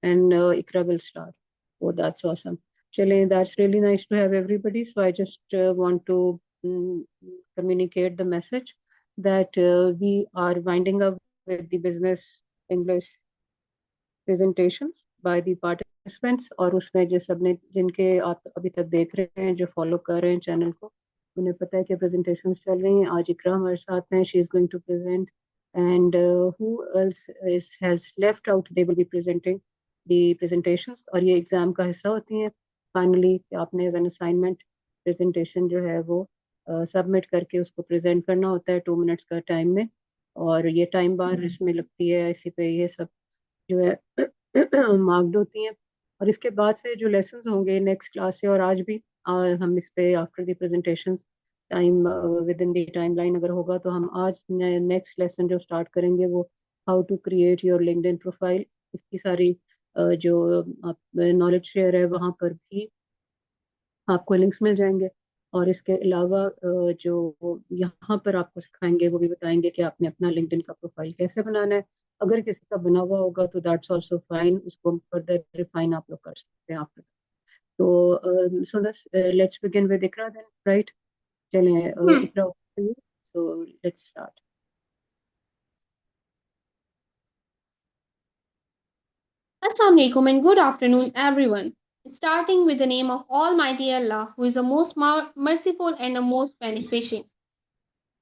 and Ikra will start. Oh, that's awesome. Chale, that's really nice to have everybody. So I just want to communicate the message that we are winding up with the business English presentations by the participants, और उसमें जो सबने जिनके आप अभी तक देख रहे हैं, जो फॉलो कर रहे हैं चैनल को, उन्हें पता है कि presentations चल रही हैं. आज इकरा हमारे साथ हैं, she is going to present, and who else has left out, they will be presenting the presentations, और ये एग्जाम का हिस्सा होती हैं. फाइनली आपने एज एन असाइनमेंट प्रेजेंटेशन जो है वो सबमिट करके उसको प्रेजेंट करना होता है 2 मिनट्स का टाइम में, और ये टाइम बार इसमें लगती है, इसी पे ये सब जो है मार्क्ड होती हैं. और इसके बाद से जो लेसन्स होंगे नेक्स्ट क्लास से, और आज भी हम इस पे after the presentation time with in the timeline अगर होगा तो हम आज नेक्स्ट लेसन जो स्टार्ट करेंगे वो how to create your LinkedIn profile. इसकी सारी जो नॉलेज शेयर है वहाँ पर भी आपको लिंक्स मिल जाएंगे. और इसके अलावा जो यहाँ पर आपको सिखाएंगे वो भी बताएंगे कि आपने अपना लिंक्डइन का प्रोफाइल कैसे बनाना है. अगर किसी का बना हुआ होगा तो दैट्स आल्सो फाइन, उसको फर्दर रिफाइन आप लोग कर सकते हैं आफ्टर. तो so let's begin with Iqra then, right? चलें, Iqra, so let's start. Assalamu alaikum and good afternoon, everyone. Starting with the name of Almighty Allah, who is the most merciful and the most beneficent.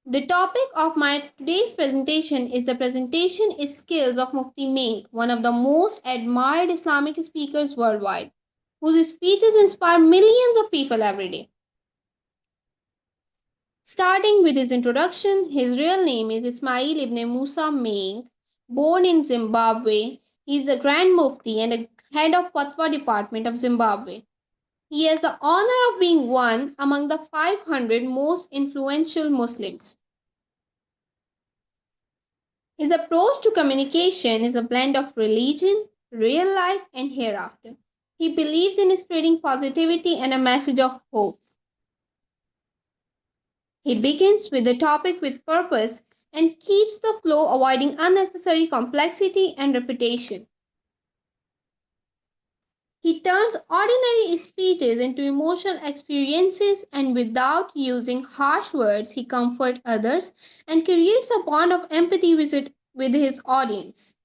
The topic of my today's presentation is the presentation skills of Mufti Menk, one of the most admired Islamic speakers worldwide, whose speeches inspire millions of people every day. Starting with his introduction, his real name is Ismail ibn Musa Menk, born in Zimbabwe. He is a Grand Mufti and a head of Fatwa Department of Zimbabwe. He has the honor of being one among the 500 most influential Muslims. His approach to communication is a blend of religion, real life, and hereafter. He believes in spreading positivity and a message of hope. He begins with the topic with purpose and keeps the flow, avoiding unnecessary complexity and repetition. He turns ordinary speeches into emotional experiences, and without using harsh words, he comforts others and creates a bond of empathy with his audience.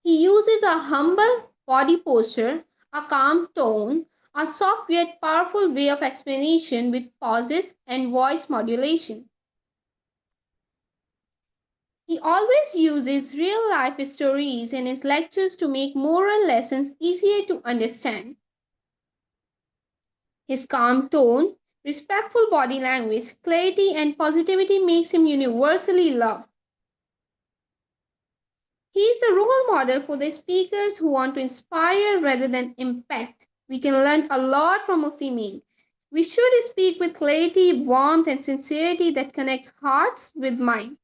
He uses a humble body posture, a calm tone, a soft yet powerful way of explanation with pauses and voice modulation. He always uses real life stories in his lectures to make moral lessons easier to understand. His calm tone, respectful body language, clarity, and positivity makes him universally loved. He is a role model for the speakers who want to inspire rather than impact. We can learn a lot from Mufti Menk. We should speak with clarity, warmth, and sincerity that connects hearts with mind.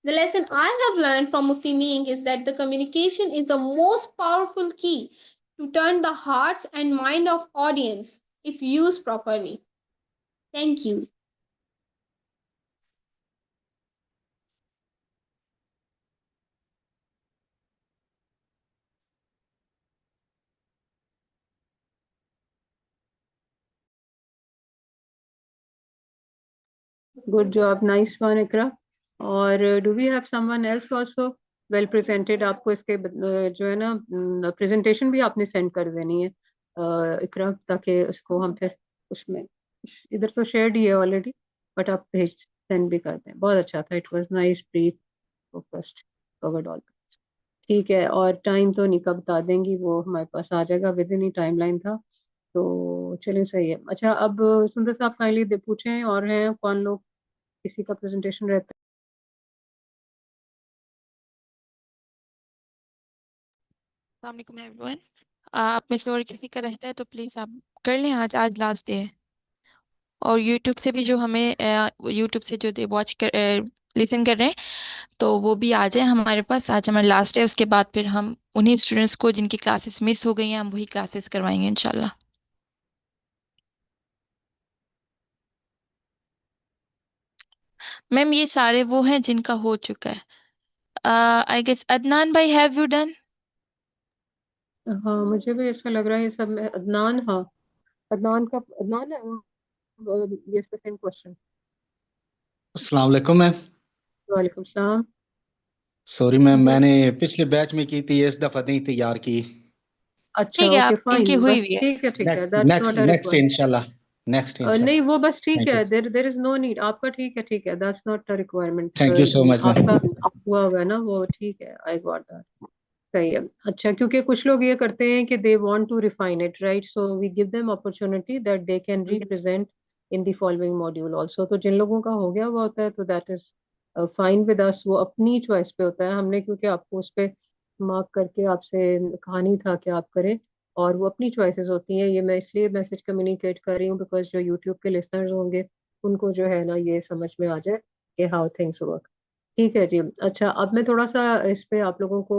The lesson I have learned from Mufti Menk is that the communication is the most powerful key to turn the hearts and mind of audience if used properly. Thank you. Good job, nice one, Ikra. और do we have someone else also well presented? आपको इसके जो है ना presentation भी आपने send कर देनी है इकरा, ताकि उसको हम फिर उसमें इधर तो शेयर्ड ही है ऑलरेडी, बट आप भेज सेंड भी कर दें. बहुत अच्छा था, it was nice, brief, focused, covered all. ठीक है, और टाइम तो निका बता देंगी, वो हमारे पास आ जाएगा, with in he time line था. तो चलिए सही है. अच्छा, अब सुंदर साहब काइंडली पूछें और हैं कौन लोग, किसी का प्रेजेंटेशन रहता है? अस्सलाम वालेकुम एवरीवन. आप में से और किसी का रहता है तो प्लीज़ आप कर लें, आज आज लास्ट डे है. और यूट्यूब से भी जो हमें यूट्यूब से जो वॉच कर लिसन कर रहे हैं तो वो भी आ जाए हमारे पास. आज हमारा लास्ट है, उसके बाद फिर हम उन्हीं स्टूडेंट्स को जिनकी क्लासेस मिस हो गई हैं हम वही क्लासेस करवाएंगे इंशाल्लाह. मैम ये सारे वो हैं जिनका हो चुका है. I guess Adnan bhai, have you done? हाँ, मुझे भी ऐसा लग रहा है ये सब में अदनान। हाँ, अदनान है। Yes, the same question. अस्सलाम वालेकुम मैम। वालेकुम सलाम। सॉरी मैम, जी। मैंने पिछले बैच में की थी, इस दफा नहीं तैयार की। अच्छा, ठीक है, ओके आप इनकी फाइन, हुई बस हुई है। ठीक है, ठीक है, next that's next not a next requirement. इंशाल्लाह। नेक्स्ट नहीं, इंशाल्लाह। वो बस ठीक थैंक है, you. There is no need. आपका ठीक है, ठीक है, that's not a thank you so requirement. Much आपका मैम। हुआ हुआ है ना, वो ठीक है, आई गॉट दैट। सही है। अच्छा, क्योंकि कुछ लोग ये करते हैं कि they want to refine it, right? So we give them opportunity that they can represent in the following module also. तो जिन लोगों का हो गया हुआ होता है तो that is fine with us. वो अपनी चॉइस पे होता है। हमने क्योंकि आपको उस पे मार्क करके आपसे कहा नहीं था कि आप करें, और वो अपनी चॉइसेस होती हैं। ये मैं इसलिए मैसेज कम्युनिकेट कर रही हूँ बिकॉज जो यूट्यूब के लिसनर्स होंगे उनको जो है ना ये समझ में आ जाए कि हाउ थिंग्स वर्क। ठीक है जी। अच्छा, अब मैं थोड़ा सा इस पे आप लोगों को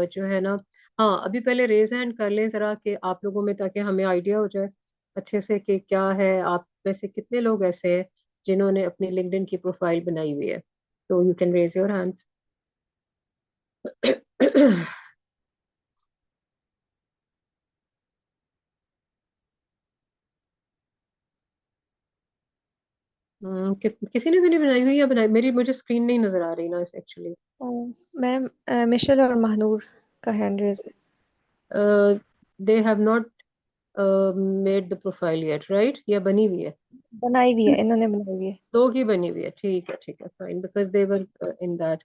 जो है ना, हाँ, अभी पहले रेज हैंड कर लें जरा कि आप लोगों में, ताकि हमें आइडिया हो जाए अच्छे से कि क्या है। आप में से कितने लोग ऐसे हैं जिन्होंने अपनी लिंक्डइन की प्रोफाइल बनाई हुई है? तो you can raise your hands. किसी ने भी नहीं बनाई हुई या बनाई? मुझे स्क्रीन नहीं नजर आ रही ना एक्चुअली। मैम मिशेल और महानूर का हैंड रेज है। They have not made the profile yet, right? या बनी हुई है? बनाई हुई है, इन्होंने बनाई हुई है। दो की बनी हुई है, ठीक है, ठीक है, fine, because they were in that.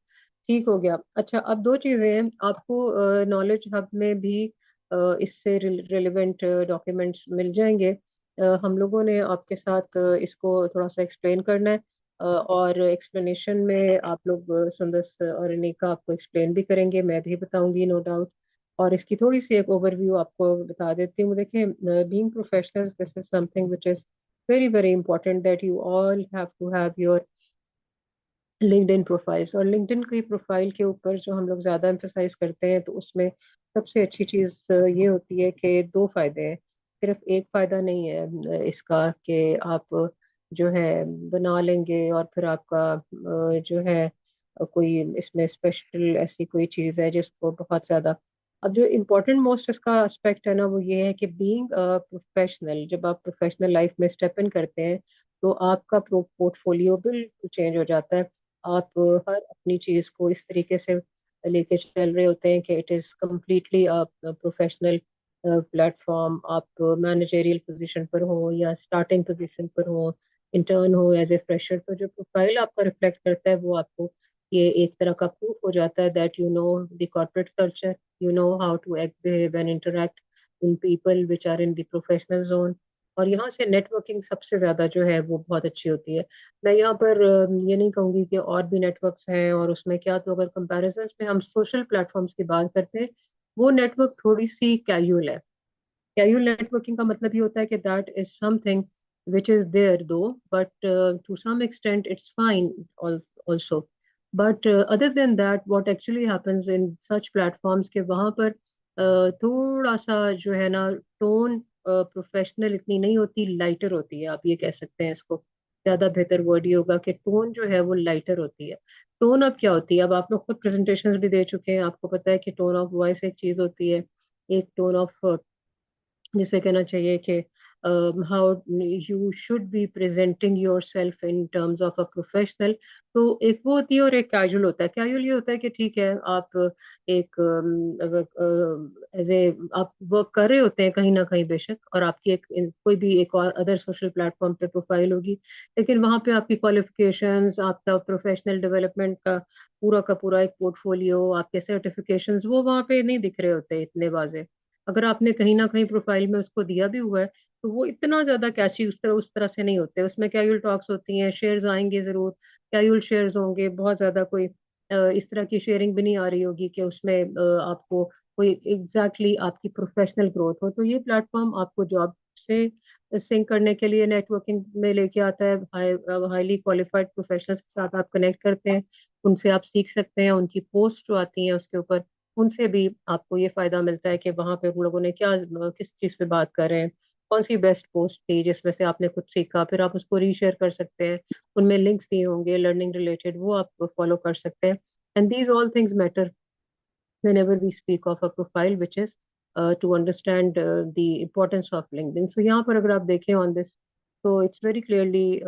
ठीक हो गया। अच्छा, अब दो चीजें हैं आपको। नॉलेज हब में भी इससे रिलेवेंट डॉक्यूमेंट्स मिल जाएंगे। हम लोगों ने आपके साथ इसको थोड़ा सा एक्सप्लेन करना है। और एक्सप्लेनेशन में आप लोग सुंदस और अनिका आपको एक्सप्लेन भी करेंगे, मैं भी बताऊंगी, नो डाउट। और इसकी थोड़ी सी एक ओवरव्यू आपको बता देती हूँ। देखिए, being professionals, this is something which is very important that you all have to have your LinkedIn profiles. और लिंक्डइन की प्रोफाइल के ऊपर जो हम लोग ज़्यादा एम्फेसाइज करते हैं तो उसमें सबसे अच्छी चीज़ ये होती है कि दो फायदे हैं, सिर्फ एक फायदा नहीं है इसका कि आप जो है बना लेंगे और फिर आपका जो है कोई इसमें स्पेशल ऐसी कोई चीज़ है जिसको बहुत ज़्यादा। अब जो इम्पोर्टेंट मोस्ट इसका एस्पेक्ट है ना, वो ये है कि बीइंग प्रोफेशनल, जब आप प्रोफेशनल लाइफ में स्टेप इन करते हैं तो आपका पोर्टफोलियो बिल्कुल चेंज हो जाता है। आप हर अपनी चीज को इस तरीके से लेके चल रहे होते हैं कि it is completely professional platform. आप मैनेजरियल पोजीशन पर हो या स्टार्टिंग पोजीशन पर हो, इंटर्न हो, एज ए फ्रेशर, तो जो प्रोफाइल आपका रिफ्लेक्ट करता है वो आपको ये एक तरह का प्रूफ हो जाता है that you know the corporate culture, you know how to act, behave and interact in people which are in the professional zone. और यहाँ से नेटवर्किंग सबसे ज्यादा जो है वो बहुत अच्छी होती है। मैं यहाँ पर ये नहीं कहूंगी कि और भी नेटवर्क्स हैं और उसमें क्या, तो अगर कंपैरिजन में हम सोशल प्लेटफॉर्म्स की बात करते हैं, वो नेटवर्क थोड़ी सी कैजुअल है। कैजुअल नेटवर्किंग का मतलब ये होता है कि that is something which is there though, but to some extent it's fine also. But other than that what actually happens in such platforms के वहाँ पर थोड़ा सा जो है ना टोन प्रोफेशनल इतनी नहीं होती, लाइटर होती है, आप ये कह सकते हैं इसको। ज्यादा बेहतर वर्ड ये होगा कि टोन जो है वो लाइटर होती है। टोन अब क्या होती है? अब आप लोग खुद प्रेजेंटेशंस भी दे चुके हैं, आपको पता है कि टोन ऑफ वॉइस एक चीज होती है, एक टोन ऑफ जिसे कहना चाहिए कि how you should B presenting your self in terms of a professional. तो एक वो होती है और एक कैजुअल होता है। कैजुअल ये होता है कि ठीक है, आप एक एज ए आप वर्क कर रहे होते हैं कहीं ना कहीं बेशक, और आपकी एक कोई भी एक और अदर सोशल प्लेटफॉर्म पे प्रोफाइल होगी, लेकिन वहाँ पे आपकी क्वालिफिकेशंस, आपका प्रोफेशनल डेवलपमेंट का पूरा एक पोर्टफोलियो, आपके सर्टिफिकेशंस, वो वहाँ पे नहीं दिख रहे होते इतने वाजे। अगर आपने कहीं ना कहीं प्रोफाइल में उसको दिया भी हुआ है तो वो इतना ज्यादा कैची उस तरह से नहीं होते। उसमें कैजुअल टॉक्स होती हैं, शेयर्स आएंगे जरूर, कैजुअल शेयर्स होंगे, बहुत ज्यादा कोई इस तरह की शेयरिंग भी नहीं आ रही होगी कि उसमें आपको कोई एग्जैक्टली आपकी प्रोफेशनल ग्रोथ हो। तो ये प्लेटफॉर्म आपको जॉब से सिंक करने के लिए नेटवर्किंग में लेके आता है। हाईली क्वालिफाइड प्रोफेशनल्स के साथ आप कनेक्ट करते हैं, उनसे आप सीख सकते हैं, उनकी पोस्ट जो आती है उसके ऊपर उनसे भी आपको ये फायदा मिलता है कि वहां पे उन लोगों ने क्या किस चीज पे बात कर रहे हैं, कौन सी बेस्ट पोस्ट थी जिसमें से आपने कुछ सीखा, फिर आप उसको रीशेयर कर सकते हैं। उनमें लिंक्स दिए होंगे लर्निंग रिलेटेड, वो आप फॉलो कर सकते हैं। And these all things matter whenever we speak of a profile, which is to understand the importance of LinkedIn. So यहाँ पर अगर आप देखें on this, so it's very clearly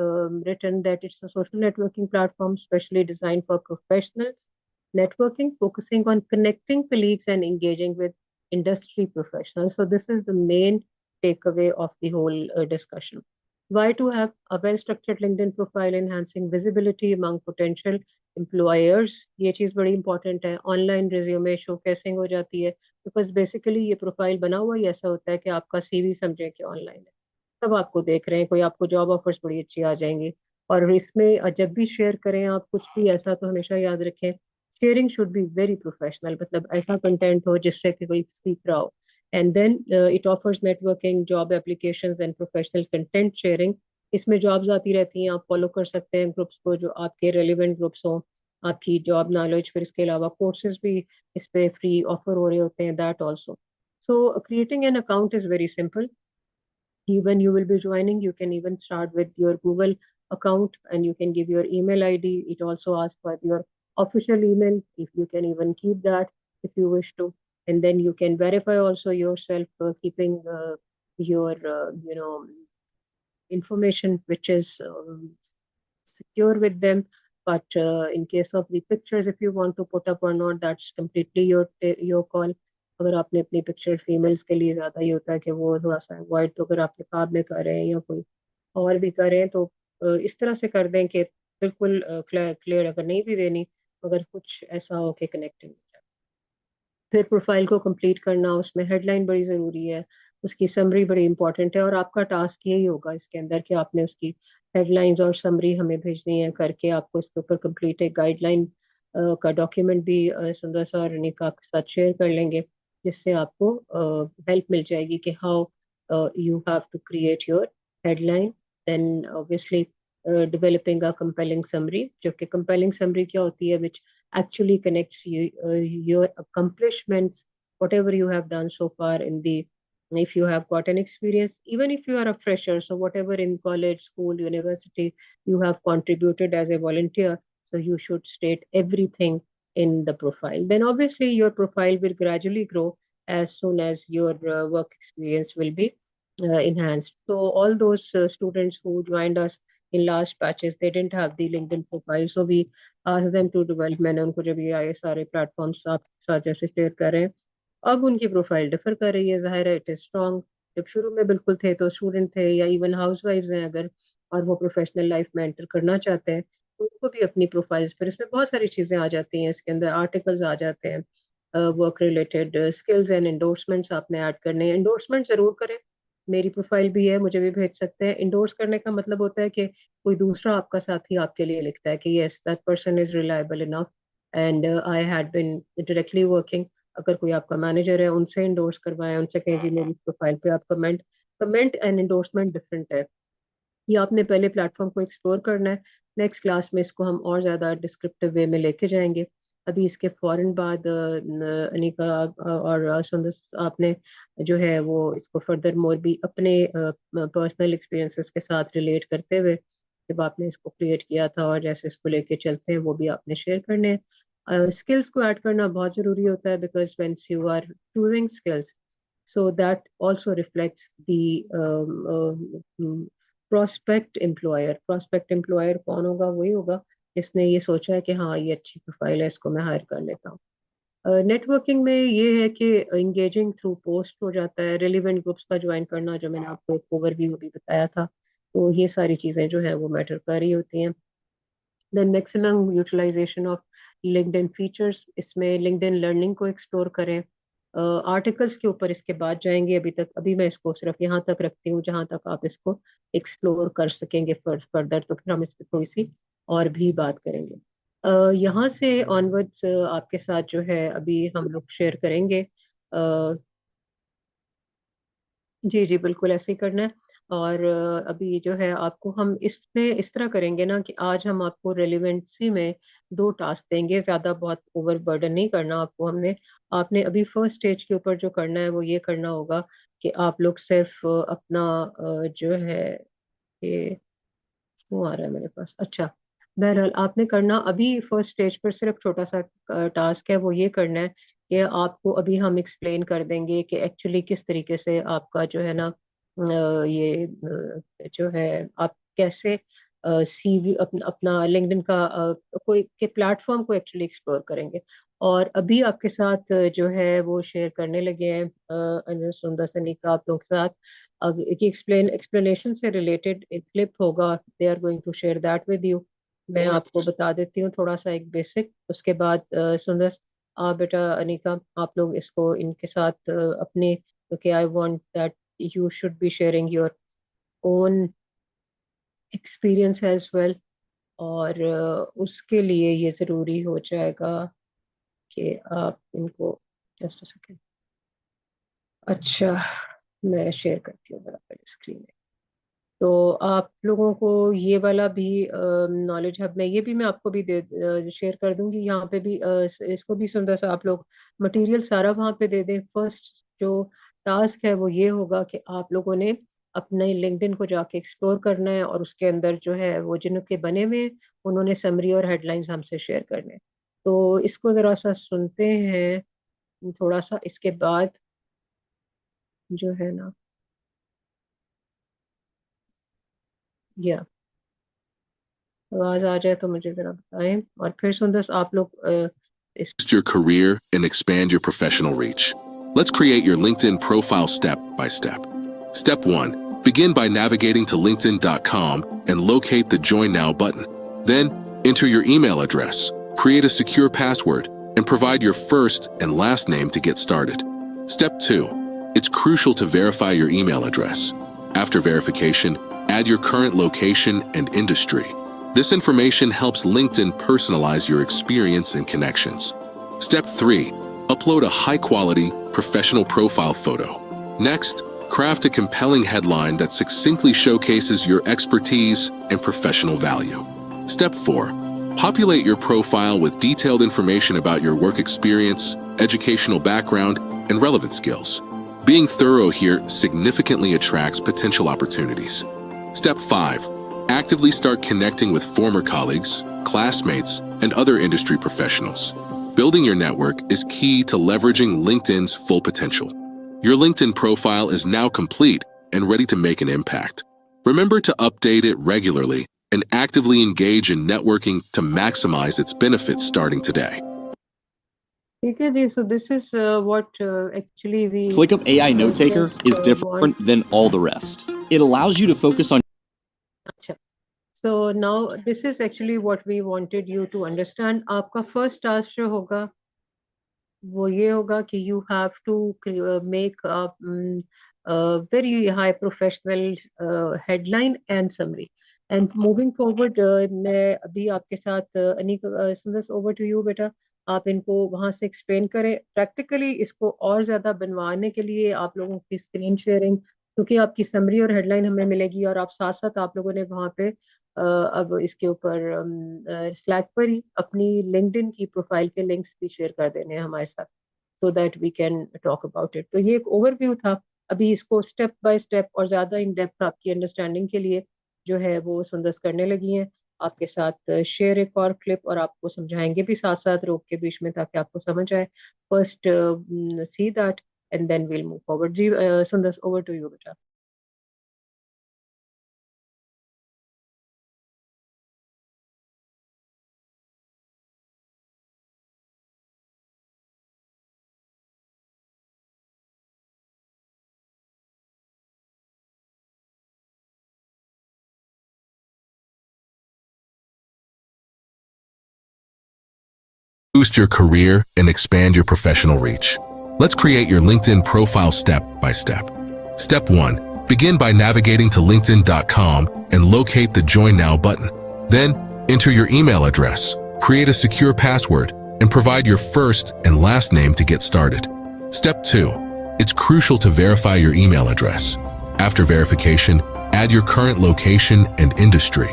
written that it's a social networking platform specially designed for professionals networking, focusing on connecting colleagues and engaging with industry professionals. So this is the main takeaway of the whole discussion. Why to have a well-structured LinkedIn profile, enhancing visibility among potential employers, ये चीज़ बड़ी important है. Online resume showcasing हो जाती है, because basically ये profile बना हुआ ही ऐसा होता है कि आपका सीवी समझें कि ऑनलाइन है, सब आपको देख रहे हैं, कोई आपको जॉब ऑफर्स बड़ी अच्छी आ जाएंगी. और इसमें जब भी शेयर करें आप कुछ भी ऐसा, तो हमेशा याद रखें sharing should be very professional, मतलब ऐसा कंटेंट हो जिससे कि कोई सीख रहा हो. And then it offers networking, job applications and professional content sharing. इसमें जॉब्स आती रहती हैं, आप फॉलो कर सकते हैं ग्रुप्स को जो आपके रेलिवेंट ग्रुप्स हों, आपकी जॉब नॉलेज. फिर इसके अलावा कोर्सेज भी इस पे फ्री ऑफर हो रहे होते हैं, that also. So creating an account is very simple. When you will be joining, you can even start with your Google account and you can give your email ID. It also asks for your official email, if you can even keep that if you wish to. And then you can verify also yourself, keeping your information which is secure with them. But in case of the pictures, if you want to put up or not, that's completely your call. अगर आपने अपनी picture females के लिए ज़्यादा ही होता है कि वो थोड़ा सा अवॉइड, तो अगर आप निकाब में कर रहे हैं या कोई और भी कर रहे हैं, तो इस तरह से कर दें कि बिल्कुल क्लियर. अगर नहीं भी देनी, अगर कुछ ऐसा हो कि कनेक्टिंग हो जाए. फिर प्रोफाइल को कंप्लीट करना, उसमें हेडलाइन बड़ी ज़रूरी है, उसकी समरी बड़ी इंपॉर्टेंट है. और आपका टास्क यही होगा इसके अंदर कि आपने उसकी हेडलाइंस और समरी हमें भेजनी है करके. आपको इसके ऊपर कंप्लीट एक गाइडलाइन का डॉक्यूमेंट भी सुंदर सा और अनिका आपके साथ शेयर कर लेंगे, जिससे आपको हेल्प मिल जाएगी कि how you have to create your headline. Then obviously developing a compelling summary, जो कि compelling summary क्या होती है, which actually connects your accomplishments, whatever you have done so far in the, if you have got an experience, even if you are a fresher, so whatever in college, school, university you have contributed as a volunteer, so you should state everything in the profile. Then obviously your profile will gradually grow as soon as your work experience will be enhanced. So all those students who joined us in last batches, they didn't have the LinkedIn profile, so we asked them to develop. मैंने उनको जब ये आए सारे platforms आप साथ जैसे share कर रहे हैं, अब उनकी प्रोफाइल डिफर कर रही है. जाहिर है इट इज स्ट्रॉन्ग. जब शुरू में बिल्कुल थे तो स्टूडेंट थे या इवन हाउस वाइफ्स हैं अगर, और वो प्रोफेशनल लाइफ में एंटर करना चाहते हैं, तो उनको भी अपनी प्रोफाइल्स, फिर इसमें बहुत सारी चीज़ें आ जाती हैं, इसके अंदर आर्टिकल्स आ जाते हैं, work related skills and endorsements आपने ऐड करने हैं. एंडोर्समेंट ज़रूर करें. मेरी प्रोफाइल भी है, मुझे भी भेज सकते हैं. इंडोर्स करने का मतलब होता है कि कोई दूसरा आपका साथी आपके लिए लिखता है कि yes that person is reliable enough and I had been directly working. अगर कोई आपका मैनेजर है, उनसे इंडोर्स करवाएं, उनसे कहें जी मेरी प्रोफाइल पे आप कमेंट एंड इंडोर्समेंट डिफरेंट है. ये आपने पहले प्लेटफॉर्म को एक्सप्लोर करना है. नेक्स्ट क्लास में इसको हम और ज़्यादा डिस्क्रिप्टिव वे में लेके जाएंगे. अभी इसके फौरन बाद अनिका और सुंदर आपने जो है वो इसको फर्दर मोर भी अपने पर्सनल एक्सपीरियंसेस के साथ रिलेट करते हुए, जब आपने इसको क्रिएट किया था और जैसे इसको लेके चलते हैं, वो भी आपने शेयर करने हैं. स्किल्स को ऐड करना बहुत ज़रूरी होता है, because when you are choosing skills, so that also reflects the prospect employer कौन होगा, वही होगा जिसने ये सोचा है कि हाँ ये अच्छी प्रोफाइल है, इसको मैं हायर कर लेता हूँ. नेटवर्किंग में ये है कि इंगेजिंग थ्रू पोस्ट हो जाता है, रिलेवेंट ग्रुप्स का ज्वाइन करना, जो मैंने आपको एक ओवरव्यू भी बताया था. तो ये सारी चीज़ें जो है वो मैटर कर रही होती हैं. Then maximum utilisation of LinkedIn features, इसमें लिंक्डइन लर्निंग को एक्सप्लोर करें. आर्टिकल्स के ऊपर इसके बाद जाएंगे. अभी मैं इसको सिर्फ यहाँ तक रखती हूँ जहाँ तक आप इसको एक्सप्लोर कर सकेंगे फर्दर, तो फिर हम इस पर थोड़ी सी और भी बात करेंगे. यहाँ से ऑनवर्ड्स आपके साथ जो है अभी हम लोग शेयर करेंगे. जी जी बिल्कुल ऐसे ही करना है. और अभी जो है आपको हम इसमें इस तरह करेंगे ना कि आज हम आपको रेलिवेंसी में 2 टास्क देंगे, ज़्यादा बहुत ओवर बर्डन नहीं करना आपको. आपने अभी फर्स्ट स्टेज के ऊपर जो करना है वो ये करना होगा कि आप लोग सिर्फ अपना जो है, ये क्यों आ रहा है मेरे पास, अच्छा बहरहाल आपने करना अभी फर्स्ट स्टेज पर सिर्फ छोटा सा टास्क है, वो ये करना है कि आपको अभी हम एक्सप्लेन कर देंगे कि एक्चुअली किस तरीके से आपका जो है ना ये जो है आप कैसे सीवी अपना लिंक्डइन का कोई के प्लेटफॉर्म को एक्चुअली एक्सप्लोर करेंगे। और अभी आपके साथ जो है वो शेयर करने लगे हैं सुंदर सनीका आप लोगों के साथ एक्सप्लेनेशन से रिलेटेड एक क्लिप होगा, they are going to share that with you. मैं आपको बता देती हूँ थोड़ा सा एक बेसिक, उसके बाद सुंदर आप बेटा अनिका आप लोग इसको इनके साथ अपने, क्योंकि I want that you should be sharing your own experience as well. और उसके लिए ये ज़रूरी हो जाएगा कि आप इनको जस्ट अ सेकेंड। अच्छा मैं शेयर करती हूँ बराबर स्क्रीन में, तो आप लोगों को ये वाला भी नॉलेज हब में ये भी मैं आपको भी दे शेयर कर दूंगी, यहाँ पे भी इसको भी सुंदर सा आप लोग मटेरियल सारा वहाँ पे दे दें। फर्स्ट जो टास्क है वो ये होगा कि आप लोगों ने अपने लिंक्डइन को जाके एक्सप्लोर करना है और उसके अंदर जो है वो जिनके बने हुए उन्होंने समरी और हेडलाइंस हमसे शेयर करने। तो इसको ज़रा सा सुनते हैं थोड़ा सा, इसके बाद जो है ना या आवाज आ जाए तो मुझे जरा बताएं। और फिर सुंदर आप लोग इस Boost your career and expand your professional reach. Let's create your LinkedIn profile step by step. Step 1. Begin by navigating to LinkedIn.com and locate the Join Now button. Then, enter your email address, create a secure password, and provide your first and last name to get started. Step 2. It's crucial to verify your email address. After verification, add your current location and industry. This information helps LinkedIn personalize your experience and connections. Step 3. Upload a high-quality, professional profile photo. Next, craft a compelling headline that succinctly showcases your expertise and professional value. Step 4. Populate your profile with detailed information about your work experience, educational background, and relevant skills. Being thorough here significantly attracts potential opportunities. Step 5. Actively start connecting with former colleagues, classmates, and other industry professionals. Building your network is key to leveraging LinkedIn's full potential. Your LinkedIn profile is now complete and ready to make an impact. Remember to update it regularly and actively engage in networking to maximize its benefits starting today. ठीक है जी, so this is what actually we ClickUp AI Note Taker just, is different than all the rest. It allows you to focus on अच्छा, so now this is actually what we wanted you to understand. आपका first task जो होगा वो ये होगा कि you have to make a very high professional headline and summary. And moving forward, मैं अभी आपके साथ अनिका सुंदर over to you बेटा, आप इनको वहाँ से एक्सप्लेन करें प्रैक्टिकली। इसको और ज़्यादा बनवाने के लिए आप लोगों की स्क्रीन शेयरिंग, क्योंकि आपकी समरी और हेडलाइन हमें मिलेगी और आप साथ साथ आप लोगों ने वहाँ पे अब इसके ऊपर स्लैक पर ही अपनी लिंक्डइन की प्रोफाइल के लिंक्स भी शेयर कर देने हैं हमारे साथ, so that we can talk about it. तो ये एक ओवरव्यू था, अभी इसको स्टेप बाय स्टेप और ज़्यादा इन डेप्थ आपकी अंडरस्टैंडिंग के लिए जो है वो सुंदर करने लगी हैं आपके साथ शेयर एक और क्लिप, और आपको समझाएंगे भी साथ साथ रोक के बीच में ताकि आपको समझ आए। First see that and then we'll move forward. Ji, Sundar, over to you, beta. Boost your career and expand your professional reach. Let's create your LinkedIn profile step by step. Step 1. Begin by navigating to LinkedIn.com and locate the Join Now button. Then, enter your email address, create a secure password, and provide your first and last name to get started. Step 2. It's crucial to verify your email address. After verification, add your current location and industry.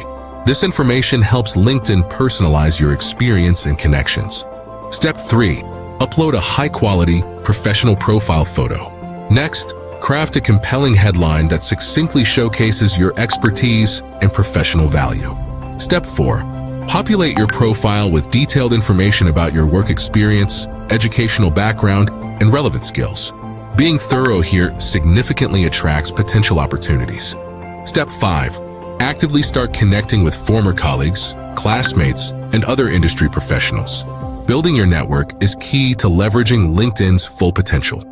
This information helps LinkedIn personalize your experience and connections. Step 3. Upload a high-quality, professional profile photo. Next, craft a compelling headline that succinctly showcases your expertise and professional value. Step 4. Populate your profile with detailed information about your work experience, educational background, and relevant skills. Being thorough here significantly attracts potential opportunities. Step 5. Actively start connecting with former colleagues, classmates, and other industry professionals. Building your network is key to leveraging LinkedIn's full potential.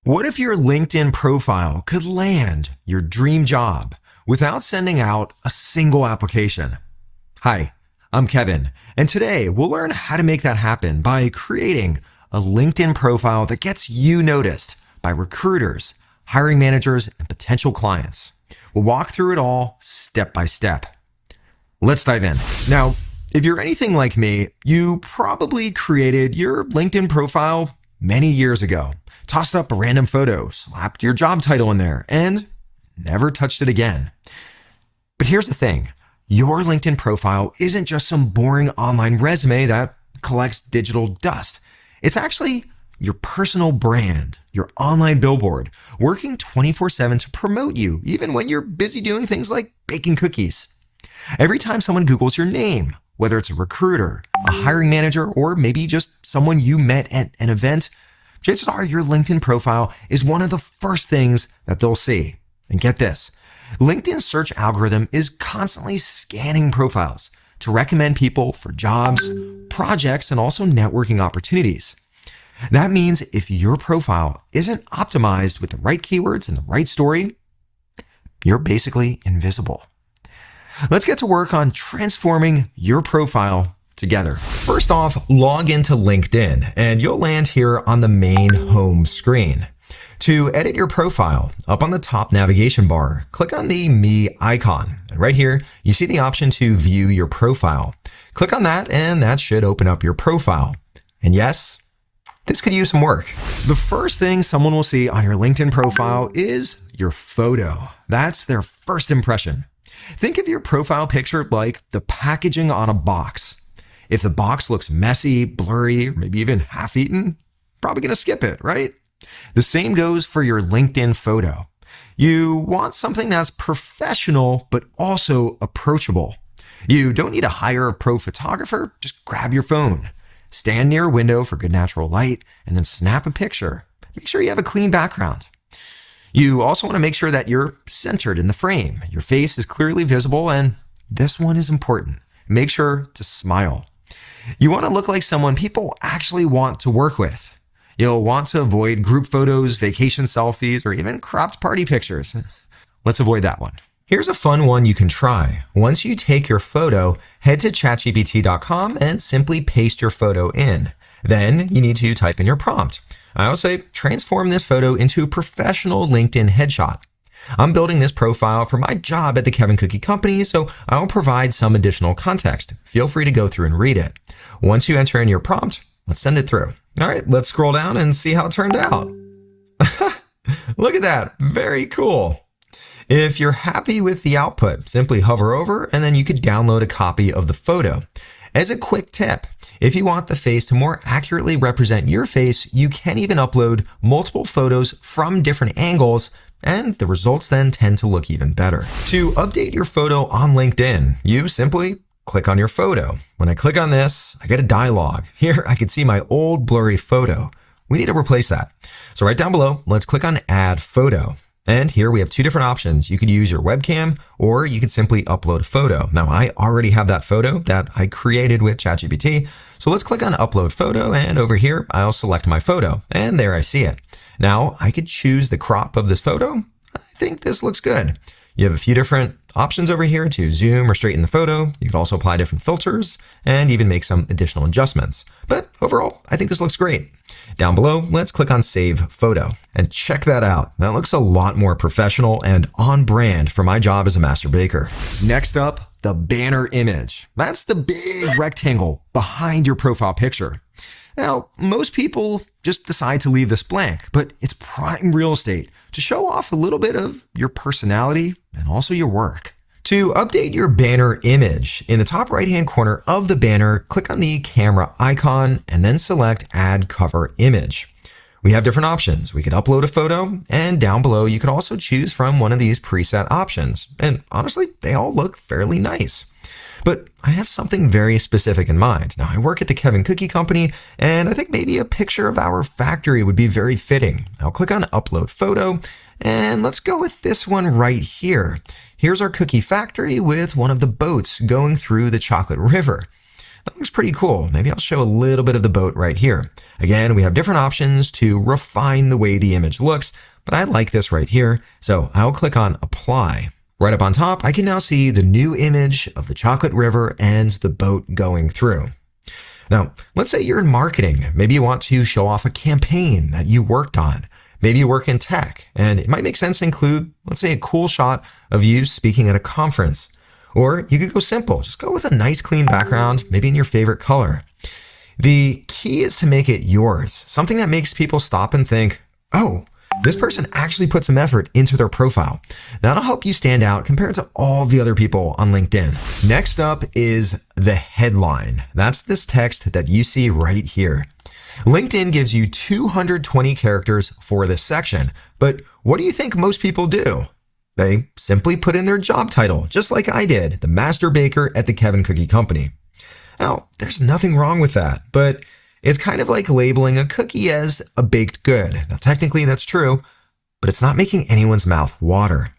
What if your LinkedIn profile could land your dream job without sending out a single application? Hi, I'm Kevin, and today we'll learn how to make that happen by creating a LinkedIn profile that gets you noticed by recruiters, hiring managers, and potential clients. We'll walk through it all step by step. Let's dive in. Now, if you're anything like me, you probably created your LinkedIn profile many years ago, tossed up a random photo, slapped your job title in there, and never touched it again. But here's the thing. Your LinkedIn profile isn't just some boring online resume that collects digital dust. It's actually your personal brand, your online billboard, working 24/7 to promote you, even when you're busy doing things like baking cookies. Every time someone Googles your name, whether it's a recruiter, a hiring manager, or maybe just someone you met at an event, chances are your LinkedIn profile is one of the first things that they'll see. And get this, LinkedIn's search algorithm is constantly scanning profiles to recommend people for jobs, projects, and also networking opportunities. That means if your profile isn't optimized with the right keywords and the right story, you're basically invisible. Let's get to work on transforming your profile together. First off, log into LinkedIn and you'll land here on the main home screen. To edit your profile, up on the top navigation bar, click on the Me icon. And right here, you see the option to view your profile. Click on that and that should open up your profile. And yes, this could use some work. The first thing someone will see on your LinkedIn profile is your photo. That's their first impression. Think of your profile picture like the packaging on a box. If the box looks messy, blurry, or maybe even half-eaten, probably gonna skip it, right? The same goes for your LinkedIn photo. You want something that's professional, but also approachable. You don't need to hire a pro photographer, just grab your phone, stand near a window for good natural light, and then snap a picture. Make sure you have a clean background. You also want to make sure that you're centered in the frame. Your face is clearly visible, and this one is important. Make sure to smile. You want to look like someone people actually want to work with. You'll want to avoid group photos, vacation selfies, or even cropped party pictures. Let's avoid that one. Here's a fun one you can try. Once you take your photo, head to chatgpt.com and simply paste your photo in. Then you need to type in your prompt. I will say, transform this photo into a professional LinkedIn headshot. I'm building this profile for my job at the Kevin Cookie Company, so I'll provide some additional context. Feel free to go through and read it. Once you enter in your prompt, let's send it through. All right, let's scroll down and see how it turned out. Look at that, very cool. If you're happy with the output, simply hover over and then you could download a copy of the photo. As a quick tip, if you want the face to more accurately represent your face, you can even upload multiple photos from different angles, and the results then tend to look even better. To update your photo on LinkedIn, you simply click on your photo. When I click on this, I get a dialog. Here I can see my old blurry photo. We need to replace that. So right down below, let's click on Add Photo. And here we have two different options. You could use your webcam or you could simply upload a photo. Now I already have that photo that I created with ChatGPT. So let's click on Upload Photo, and over here, I'll select my photo, and there I see it. Now I could choose the crop of this photo. I think this looks good. You have a few different options over here to zoom or straighten the photo. You can also apply different filters and even make some additional adjustments. But overall, I think this looks great. Down below, let's click on Save Photo. And check that out. That looks a lot more professional and on brand for my job as a master baker. Next up, the banner image. That's the big rectangle behind your profile picture. Now, most people just decide to leave this blank, but it's prime real estate to show off a little bit of your personality and also your work. To update your banner image, in the top right-hand corner of the banner, click on the camera icon and then select Add Cover Image. We have different options. We could upload a photo, and down below you could also choose from one of these preset options. And honestly, they all look fairly nice. But I have something very specific in mind. Now, I work at the Kevin Cookie Company, and I think maybe a picture of our factory would be very fitting. I'll click on Upload Photo, and let's go with this one right here. Here's our cookie factory with one of the boats going through the Chocolate River. That looks pretty cool. Maybe I'll show a little bit of the boat right here. Again, we have different options to refine the way the image looks, but I like this right here, so I'll click on Apply. Right up on top, I can now see the new image of the Chocolate River and the boat going through. Now, let's say you're in marketing. Maybe you want to show off a campaign that you worked on. Maybe you work in tech, and it might make sense to include, let's say, a cool shot of you speaking at a conference. Or you could go simple. Just go with a nice clean background, maybe in your favorite color. The key is to make it yours, something that makes people stop and think, oh, this person actually put some effort into their profile. That'll help you stand out compared to all the other people on LinkedIn. Next up is the headline. That's this text that you see right here. LinkedIn gives you 220 characters for this section, but what do you think most people do? They simply put in their job title, just like I did, the master baker at the Kevin Cookie Company. Now, there's nothing wrong with that, but it's kind of like labeling a cookie as a baked good. Now, technically that's true, but it's not making anyone's mouth water.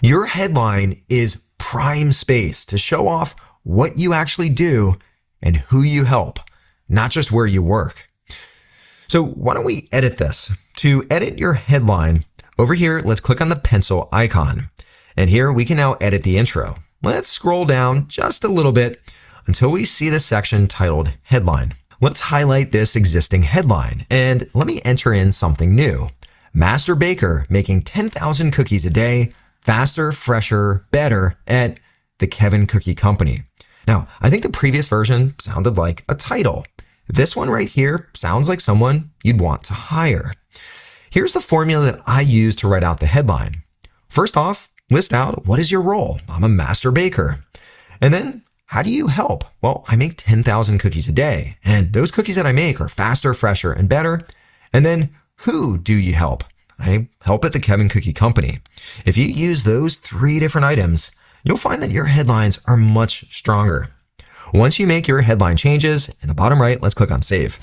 Your headline is prime space to show off what you actually do and who you help, not just where you work. So why don't we edit this? To edit your headline, over here, let's click on the pencil icon. And here we can now edit the intro. Let's scroll down just a little bit until we see the section titled Headline. Let's highlight this existing headline and let me enter in something new. Master baker making 10,000 cookies a day, faster, fresher, better at the Kevin Cookie Company. Now, I think the previous version sounded like a title. This one right here sounds like someone you'd want to hire. Here's the formula that I use to write out the headline. First off, list out what is your role. I'm a master baker. And then how do you help? Well, I make 10,000 cookies a day, and those cookies that I make are faster, fresher, and better. And then who do you help? I help at the Kevin Cookie Company. If you use those 3 different items, you'll find that your headlines are much stronger. Once you make your headline changes, in the bottom right, let's click on Save.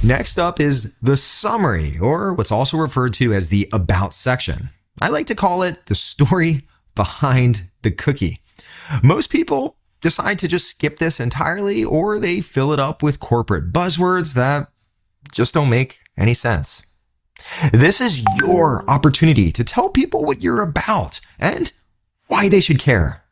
Next up is the summary, or what's also referred to as the About section. I like to call it the story behind the cookie. Most people decide to just skip this entirely, or they fill it up with corporate buzzwords that just don't make any sense. This is your opportunity to tell people what you're about and why they should care.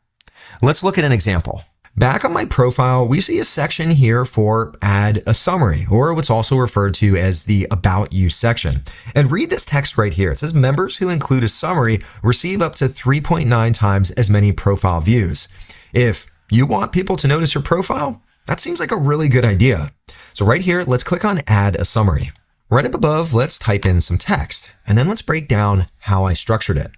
Let's look at an example. Back on my profile, we see a section here for add a summary, or what's also referred to as the About You section. And read this text right here. It says members who include a summary receive up to 3.9 times as many profile views. If you want people to notice your profile, that seems like a really good idea. So right here, let's click on Add a Summary. Right up above, let's type in some text, and then let's break down how I structured it.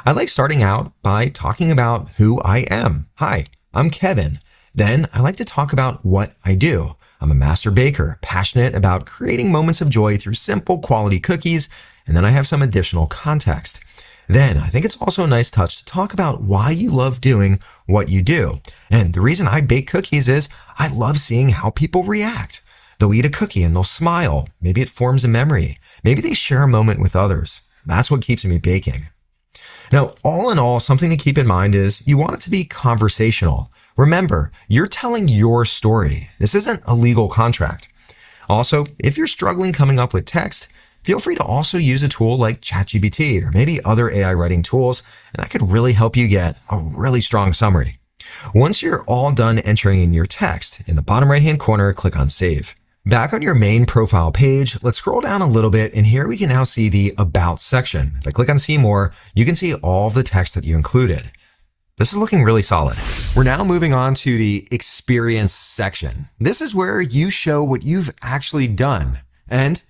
I like starting out by talking about who I am. Hi, I'm Kevin. Then I like to talk about what I do. I'm a master baker, passionate about creating moments of joy through simple quality cookies, and then I have some additional context. Then I think it's also a nice touch to talk about why you love doing what you do. And the reason I bake cookies is I love seeing how people react. They'll eat a cookie and they'll smile. Maybe it forms a memory. Maybe they share a moment with others. That's what keeps me baking. Now, all in all, something to keep in mind is you want it to be conversational. Remember, you're telling your story. This isn't a legal contract. Also, if you're struggling coming up with text, Feel free to also use a tool like ChatGPT or maybe other AI writing tools, and that could really help you get a really strong summary. Once you're all done entering in your text, in the bottom right-hand corner, click on Save. Back on your main profile page, let's scroll down a little bit, and here we can now see the About section. If I click on See More, you can see all of the text that you included. This is looking really solid. We're now moving on to the Experience section. This is where you show what you've actually done, and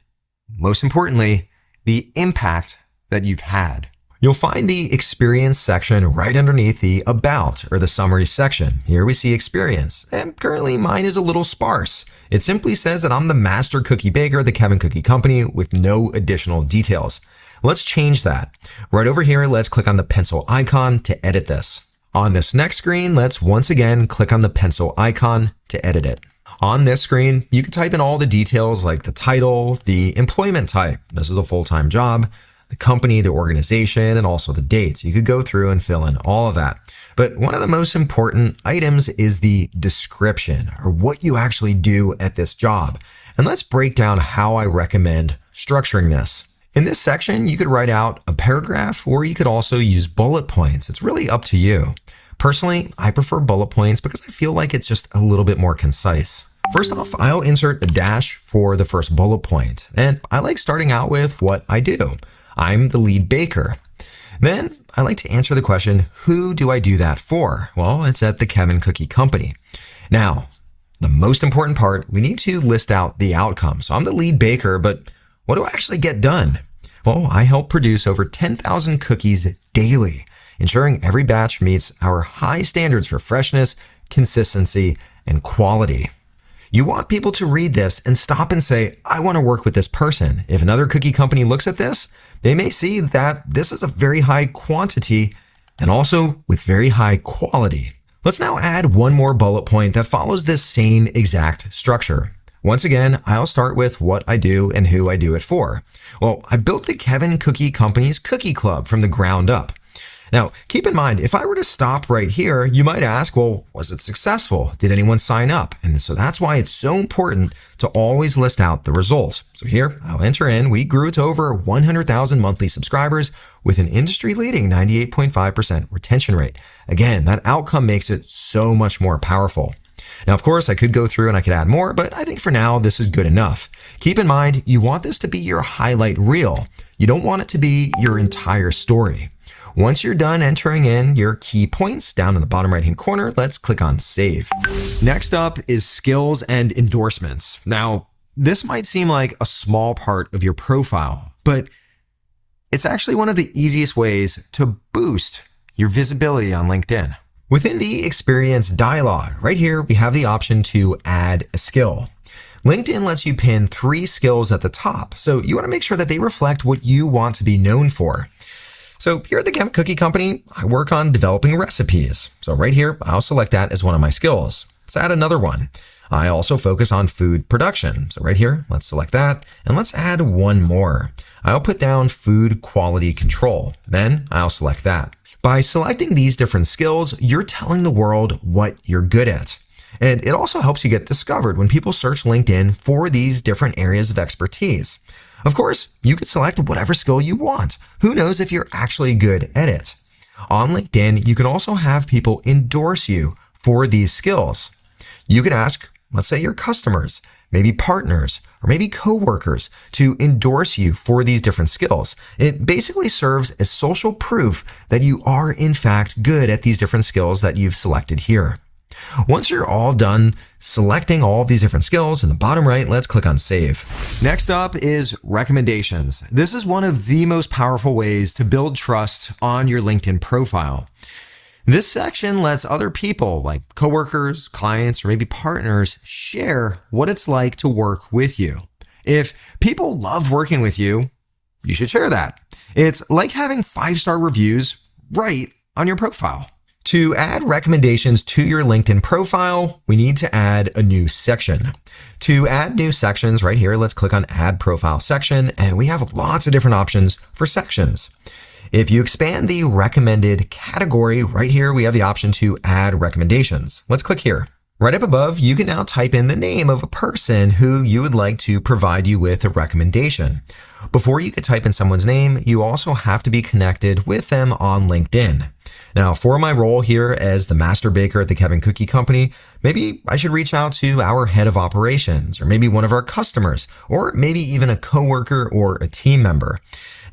most importantly, the impact that you've had. You'll find the Experience section right underneath the About or the Summary section. Here we see Experience, and currently mine is a little sparse. It simply says that I'm the master cookie baker at the Kevin Cookie Company with no additional details. Let's change that. Right over here, let's click on the pencil icon to edit this. On this next screen, let's once again click on the pencil icon to edit it. On this screen, you can type in all the details like the title, the employment type. This is a full-time job. The company, the organization, and also the dates. You could go through and fill in all of that. But one of the most important items is the description, or what you actually do at this job. And let's break down how I recommend structuring this. In this section, you could write out a paragraph, or you could also use bullet points. It's really up to you. Personally, I prefer bullet points because I feel like it's just a little bit more concise. First off, I'll insert a dash for the first bullet point, and I like starting out with what I do. I'm the lead baker. Then I like to answer the question, who do I do that for? Well, it's at the Kevin Cookie Company. Now, the most important part, we need to list out the outcome. So I'm the lead baker, but what do I actually get done? Well, I help produce over 10,000 cookies daily, ensuring every batch meets our high standards for freshness, consistency, and quality. You want people to read this and stop and say, I want to work with this person. If another cookie company looks at this, they may see that this is a very high quantity and also with very high quality. Let's now add one more bullet point that follows this same exact structure. Once again, I'll start with what I do and who I do it for. Well, I built the Kevin Cookie Company's Cookie Club from the ground up. Now, keep in mind, if I were to stop right here, you might ask, well, was it successful? Did anyone sign up? And so that's why it's so important to always list out the results. So here, I'll enter in, we grew to over 100,000 monthly subscribers with an industry-leading 98.5% retention rate. Again, that outcome makes it so much more powerful. Now, of course, I could go through and I could add more, but I think for now, this is good enough. Keep in mind, you want this to be your highlight reel. You don't want it to be your entire story. Once you're done entering in your key points down in the bottom right-hand corner, let's click on Save. Next up is skills and endorsements. Now, this might seem like a small part of your profile, but it's actually one of the easiest ways to boost your visibility on LinkedIn. Within the Experience dialog, right here, we have the option to add a skill. LinkedIn lets you pin 3 skills at the top, so you want to make sure that they reflect what you want to be known for. So here at the Kevin Cookie Company, I work on developing recipes. So right here, I'll select that as one of my skills. Let's add another one. I also focus on food production. So right here, let's select that. And let's add one more. I'll put down food quality control. Then I'll select that. By selecting these different skills, you're telling the world what you're good at. And it also helps you get discovered when people search LinkedIn for these different areas of expertise. Of course, you could select whatever skill you want. Who knows if you're actually good at it? On LinkedIn, you can also have people endorse you for these skills. You could ask, let's say your customers, maybe partners, or maybe coworkers to endorse you for these different skills. It basically serves as social proof that you are in fact good at these different skills that you've selected here. Once you're all done selecting all of these different skills in the bottom right, let's click on Save. Next up is recommendations. This is one of the most powerful ways to build trust on your LinkedIn profile. This section lets other people like coworkers, clients, or maybe partners share what it's like to work with you. If people love working with you, you should share that. It's like having 5-star reviews right on your profile. To add recommendations to your LinkedIn profile, we need to add a new section. To add new sections right here, let's click on Add Profile Section, and we have lots of different options for sections. If you expand the recommended category right here, we have the option to add recommendations. Let's click here. Right up above, you can now type in the name of a person who you would like to provide you with a recommendation. Before you could type in someone's name, you also have to be connected with them on LinkedIn. Now, for my role here as the master baker at the Kevin Cookie Company, maybe I should reach out to our head of operations, or maybe one of our customers, or maybe even a coworker or a team member.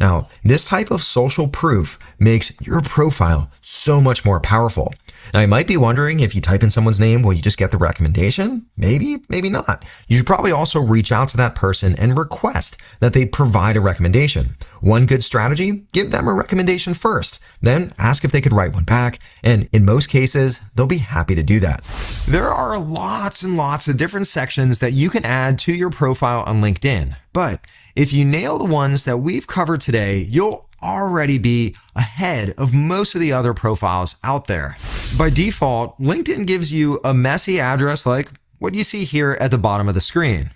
Now, this type of social proof makes your profile so much more powerful. Now, you might be wondering, if you type in someone's name, will you just get the recommendation? Maybe, maybe not. You should probably also reach out to that person and request that they provide a recommendation. One good strategy, give them a recommendation first, then ask if they could write one back, and in most cases, they'll be happy to do that. There are lots and lots of different sections that you can add to your profile on LinkedIn, but if you nail the ones that we've covered today, you'll already be ahead of most of the other profiles out there. By default, LinkedIn gives you a messy address like what you see here at the bottom of the screen.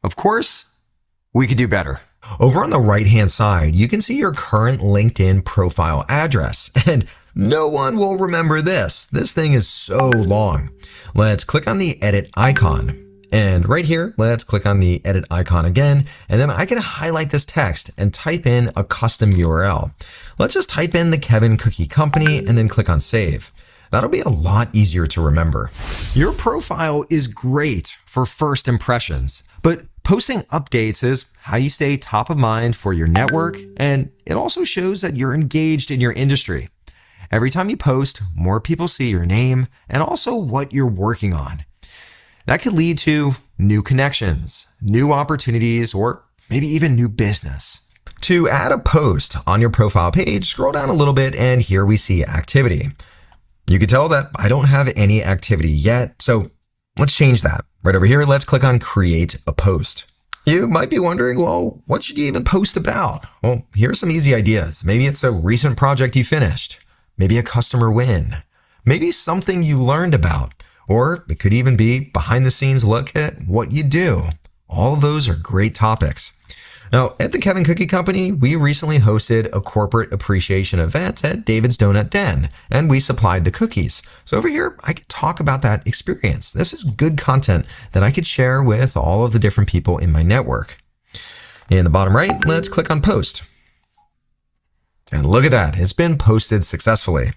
Of course, we could do better. Over on the right-hand side, you can see your current LinkedIn profile address, and no one will remember this. This thing is so long. Let's click on the edit icon. And right here, let's click on the edit icon again, and then I can highlight this text and type in a custom URL. Let's just type in the Kevin Cookie Company and then click on save. That'll be a lot easier to remember. Your profile is great for first impressions, but posting updates is how you stay top of mind for your network, and it also shows that you're engaged in your industry. Every time you post, more people see your name and also what you're working on. That could lead to new connections, new opportunities, or maybe even new business. To add a post on your profile page, scroll down a little bit and here we see activity. You can tell that I don't have any activity yet, so let's change that. Right over here, let's click on create a post. You might be wondering, well, what should you even post about? Well, here's some easy ideas. Maybe it's a recent project you finished, maybe a customer win, maybe something you learned about. Or it could even be behind the scenes look at what you do. All of those are great topics. Now, at the Kevin Cookie Company, we recently hosted a corporate appreciation event at David's Donut Den, and we supplied the cookies. So over here, I could talk about that experience. This is good content that I could share with all of the different people in my network. In the bottom right, let's click on post. And look at that, it's been posted successfully.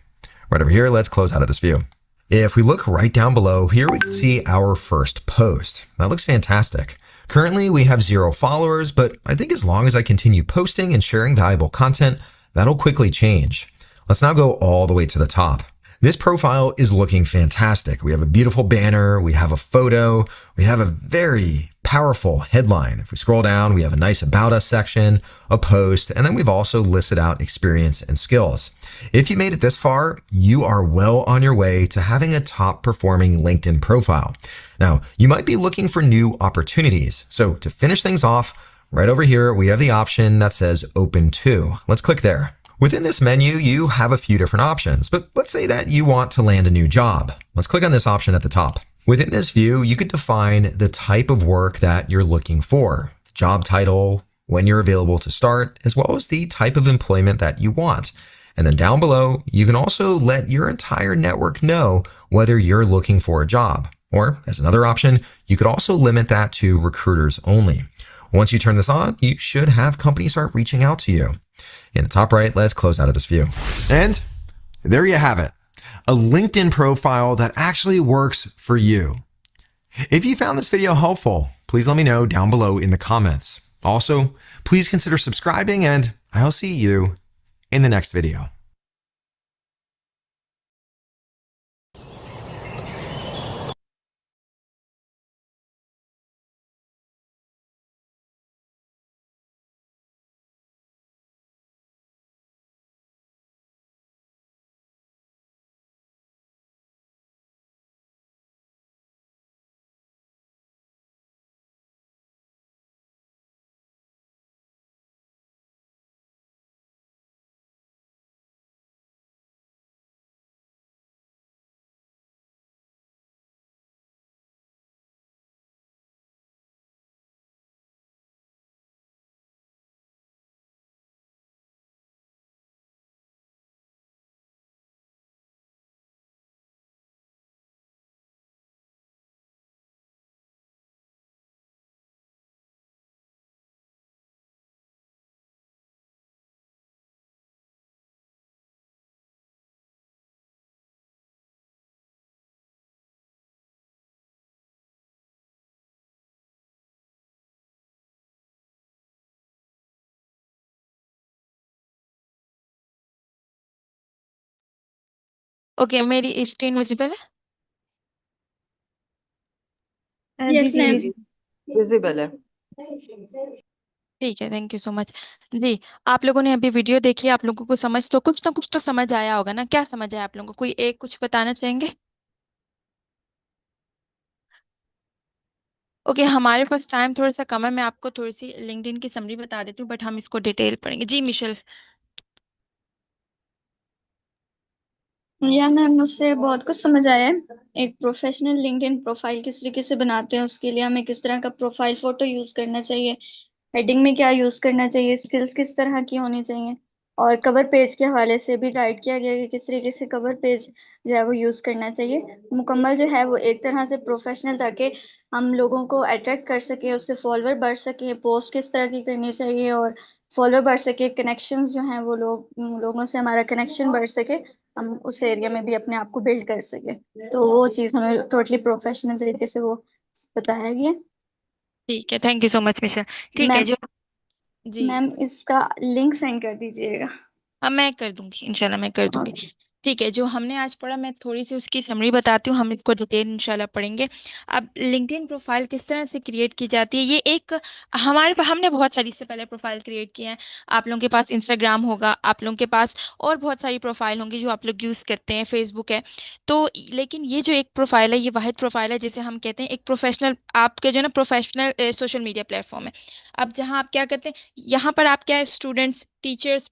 Right over here, let's close out of this view. If we look right down below, here we can see our first post. That looks fantastic. Currently, we have 0 followers, but I think as long as I continue posting and sharing valuable content, that'll quickly change. Let's now go all the way to the top. This profile is looking fantastic. We have a beautiful banner, we have a photo, we have a very powerful headline. If we scroll down, we have a nice About Us section, a post, and then we've also listed out experience and skills. If you made it this far, you are well on your way to having a top performing LinkedIn profile. Now, you might be looking for new opportunities. So to finish things off, right over here, we have the option that says Open To. Let's click there. Within this menu, you have a few different options, but let's say that you want to land a new job. Let's click on this option at the top. Within this view, you could define the type of work that you're looking for, job title, when you're available to start, as well as the type of employment that you want. And then down below, you can also let your entire network know whether you're looking for a job. Or as another option, you could also limit that to recruiters only. Once you turn this on, you should have companies start reaching out to you. In the top right, let's close out of this view. And there you have it, a LinkedIn profile that actually works for you. If you found this video helpful, please let me know down below in the comments. Also, please consider subscribing, and I'll see you in the next video. Okay, मेरी screen visible है? जी Yes, जी ma'am. Visible है। ठीक है, thank you so much. जी, आप लोगों ने अभी video देखी, आप लोगों को समझ तो कुछ ना कुछ तो समझ आया होगा ना? क्या समझ आया आप लोगों को? कोई एक कुछ बताना चाहेंगे? ओके, हमारे पास टाइम थोड़ा सा कम है, मैं आपको थोड़ी सी लिंक्डइन की समरी बता देती हूँ, बट हम इसको डिटेल पढ़ेंगे। जी मिशेल। या मैम, मुझसे बहुत कुछ समझ आया है। एक प्रोफेशनल लिंक्डइन प्रोफाइल किस तरीके से बनाते हैं, उसके लिए हमें किस तरह का प्रोफाइल फोटो यूज करना चाहिए, हेडिंग में क्या यूज करना चाहिए, स्किल्स किस तरह की होनी चाहिए, और कवर पेज के हवाले से भी गाइड किया गया है कि किस तरीके से कवर पेज जो है वो यूज करना चाहिए। मुकम्मल जो है वो एक तरह से प्रोफेशनल, ताकि हम लोगों को अट्रैक्ट कर सके, उससे फॉलोअर बढ़ सके, पोस्ट किस तरह की करनी चाहिए और फॉलोअर बढ़ सके, कनेक्शंस जो हैं वो लोगों से हमारा कनेक्शन बढ़ सके, हम उस एरिया में भी अपने आप को बिल्ड कर सके। तो वो चीज़ हमें टोटली प्रोफेशनल तरीके से वो बताया गया। ठीक है, thank you so much Michelle. ठीक है मैम जो जी, मैम इसका लिंक सेंड कर दीजिएगा। हाँ मैं कर दूंगी, इंशाल्लाह मैं कर दूंगी। ओके। ठीक है, जो हमने आज पढ़ा मैं थोड़ी सी उसकी समरी बताती हूँ, हम इसको डिटेल इंशाल्लाह पढ़ेंगे। अब लिंक्डइन प्रोफाइल किस तरह से क्रिएट की जाती है, ये एक हमने बहुत सारी इससे पहले प्रोफाइल क्रिएट किए हैं। आप लोगों के पास इंस्टाग्राम होगा, आप लोगों के पास और बहुत सारी प्रोफाइल होंगी जो आप लोग यूज़ करते हैं, फेसबुक है। तो लेकिन ये जो एक प्रोफाइल है, ये वाहिद प्रोफाइल है जिसे हम कहते हैं एक प्रोफेशनल, आपके जो है ना प्रोफेशनल सोशल मीडिया प्लेटफॉर्म है। अब जहाँ आप क्या करते हैं, यहाँ पर आप क्या है, स्टूडेंट्स, टीचर्स,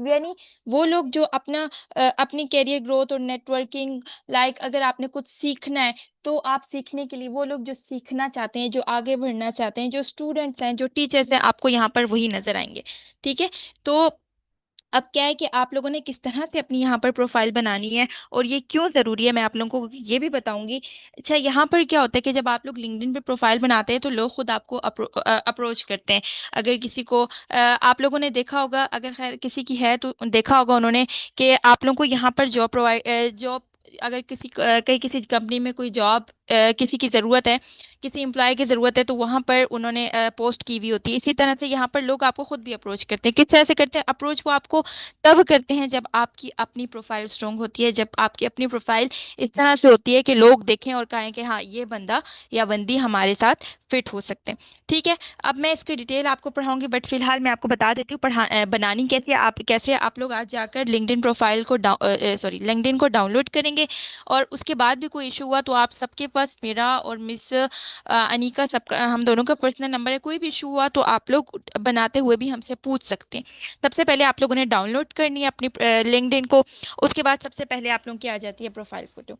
यानी वो लोग जो अपनी करियर ग्रोथ और नेटवर्किंग, लाइक अगर आपने कुछ सीखना है तो आप सीखने के लिए, वो लोग जो सीखना चाहते हैं, जो आगे बढ़ना चाहते हैं, जो स्टूडेंट्स हैं, जो टीचर्स हैं, आपको यहाँ पर वही नजर आएंगे। ठीक है, तो अब क्या है कि आप लोगों ने किस तरह से अपनी यहाँ पर प्रोफाइल बनानी है और ये क्यों ज़रूरी है, मैं आप लोगों को ये भी बताऊंगी। अच्छा, यहाँ पर क्या होता है कि जब आप लोग लिंक्डइन पे प्रोफाइल बनाते हैं तो लोग खुद आपको अप्रोच करते हैं। अगर किसी को आप लोगों ने देखा होगा, अगर खैर किसी की है तो देखा होगा उन्होंने कि आप लोगों को यहाँ पर जॉब, अगर कहीं किसी कंपनी में कोई जॉब किसी की ज़रूरत है, किसी एम्प्लॉय की ज़रूरत है, तो वहाँ पर उन्होंने पोस्ट की हुई होती है। इसी तरह से यहाँ पर लोग आपको खुद भी अप्रोच करते हैं। किस तरह से करते हैं अप्रोच? वो आपको तब करते हैं जब आपकी अपनी प्रोफाइल स्ट्रोंग होती है, जब आपकी अपनी प्रोफाइल इस तरह से होती है कि लोग देखें और कहें कि हाँ, ये बंदा या बंदी हमारे साथ फिट हो सकते हैं। ठीक है, अब मैं इसकी डिटेल आपको पढ़ाऊंगी, बट फिलहाल मैं आपको बता देती हूँ बनानी कैसे आप लोग आज जाकर लिंक्डइन प्रोफाइल को लिंक्डइन को डाउनलोड करेंगे। और उसके बाद भी कोई इशू हुआ तो आप सबके पास, मेरा और मिस अनीका, सबका, हम दोनों का पर्सनल नंबर है। कोई भी इशू हुआ तो आप लोग बनाते हुए भी हमसे पूछ सकते हैं। सबसे पहले आप लोगों ने डाउनलोड करनी है अपनी लिंक्डइन को। उसके बाद सबसे पहले आप लोगों की आ जाती है प्रोफाइल फोटो।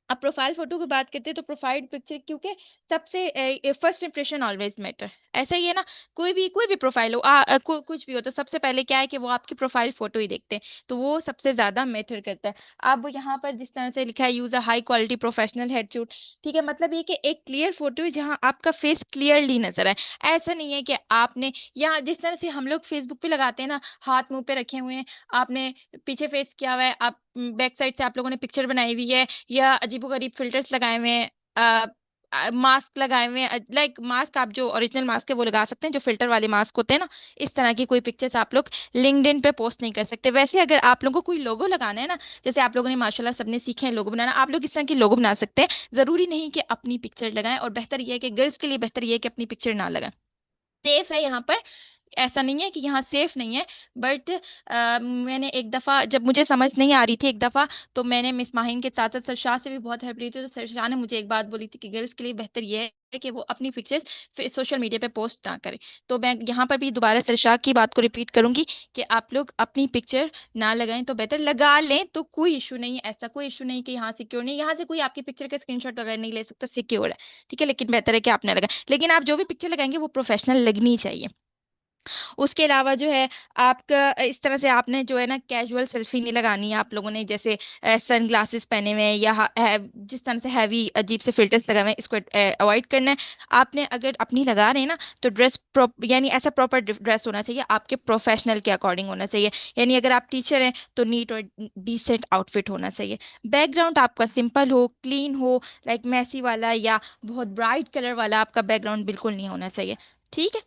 अब प्रोफाइल फोटो की बात करते हैं तो प्रोफाइल पिक्चर, क्योंकि सबसे फर्स्ट इंप्रेशन ऑलवेज मैटर, ऐसा ही है ना? कोई भी प्रोफाइल हो, कुछ भी हो, तो सबसे पहले क्या है कि वो आपकी प्रोफाइल फोटो ही देखते हैं, तो वो सबसे ज्यादा मैटर करता है। अब यहाँ पर जिस तरह से लिखा है, use a high quality professional headshot, ठीक है, मतलब ये कि एक क्लियर फोटो है जहाँ आपका फेस क्लियरली नजर आए। ऐसा नहीं है कि आपने, यहाँ जिस तरह से हम लोग फेसबुक पे लगाते हैं ना, हाथ मुंह पे रखे हुए हैं, आपने पीछे फेस किया हुआ है, आप बैक साइड से आप लोगों ने पिक्चर बनाई हुई है, या अजीबोगरीब फिल्टर्स लगाए हुए हैं, मास्क लगाए हुए हैं, लाइक मास्क, आप जो ओरिजिनल मास्क है वो लगा सकते हैं, जो फिल्टर वाले मास्क होते हैं ना, इस तरह की कोई पिक्चर्स आप लोग लिंक्डइन पे पोस्ट नहीं कर सकते। वैसे अगर आप लोगों को कोई लोगो लगाना है ना, जैसे आप लोगों ने माशाल्लाह सबने सीखे हैं लोगो बनाना, आप लोग इस तरह की लोगो बना सकते हैं। जरूरी नहीं कि अपनी पिक्चर लगाएं, और बेहतर यह है कि गर्ल्स के लिए बेहतर यह है कि अपनी पिक्चर ना लगाएं। सेफ है यहाँ पर, ऐसा नहीं है कि यहाँ सेफ नहीं है, बट मैंने एक दफ़ा, जब मुझे समझ नहीं आ रही थी एक दफ़ा, तो मैंने मिस माहिन के साथ साथ सरशाह से भी बहुत हेल्प ली थी। तो सरशाह ने मुझे एक बात बोली थी कि गर्ल्स के लिए बेहतर ये है कि वो अपनी पिक्चर्स सोशल मीडिया पे पोस्ट ना करें। तो मैं यहाँ पर भी दोबारा सरशाह की बात को रिपीट करूंगी कि आप लोग अपनी पिक्चर ना लगाएं, तो बेहतर लगा लें तो कोई इशू नहीं है। ऐसा कोई इशू नहीं कि यहाँ सिक्योर नहीं, यहाँ से कोई आपकी पिक्चर का स्क्रीनशॉट वगैरह नहीं ले सकता, सिक्योर है। ठीक है, लेकिन बेहतर है कि आप ना लगाएं। लेकिन आप जो भी पिक्चर लगाएंगे वो प्रोफेशनल लगनी चाहिए। उसके अलावा जो है, आपका इस तरह से आपने जो है ना कैजुअल सेल्फी नहीं लगानी है आप लोगों ने, जैसे सन ग्लासेस पहने हुए हैं, या जिस तरह से हैवी अजीब से फिल्टर्स लगाए हुए हैं, इसको अवॉइड करना है। आपने अगर अपनी लगा रहे हैं ना, तो ड्रेस यानी ऐसा प्रॉपर ड्रेस होना चाहिए, आपके प्रोफेशनल के अकॉर्डिंग होना चाहिए। यानी अगर आप टीचर हैं तो नीट और डिसेंट आउटफिट होना चाहिए। बैकग्राउंड आपका सिंपल हो, क्लीन हो, लाइक मैसी वाला या बहुत ब्राइट कलर वाला आपका बैकग्राउंड बिल्कुल नहीं होना चाहिए। ठीक है,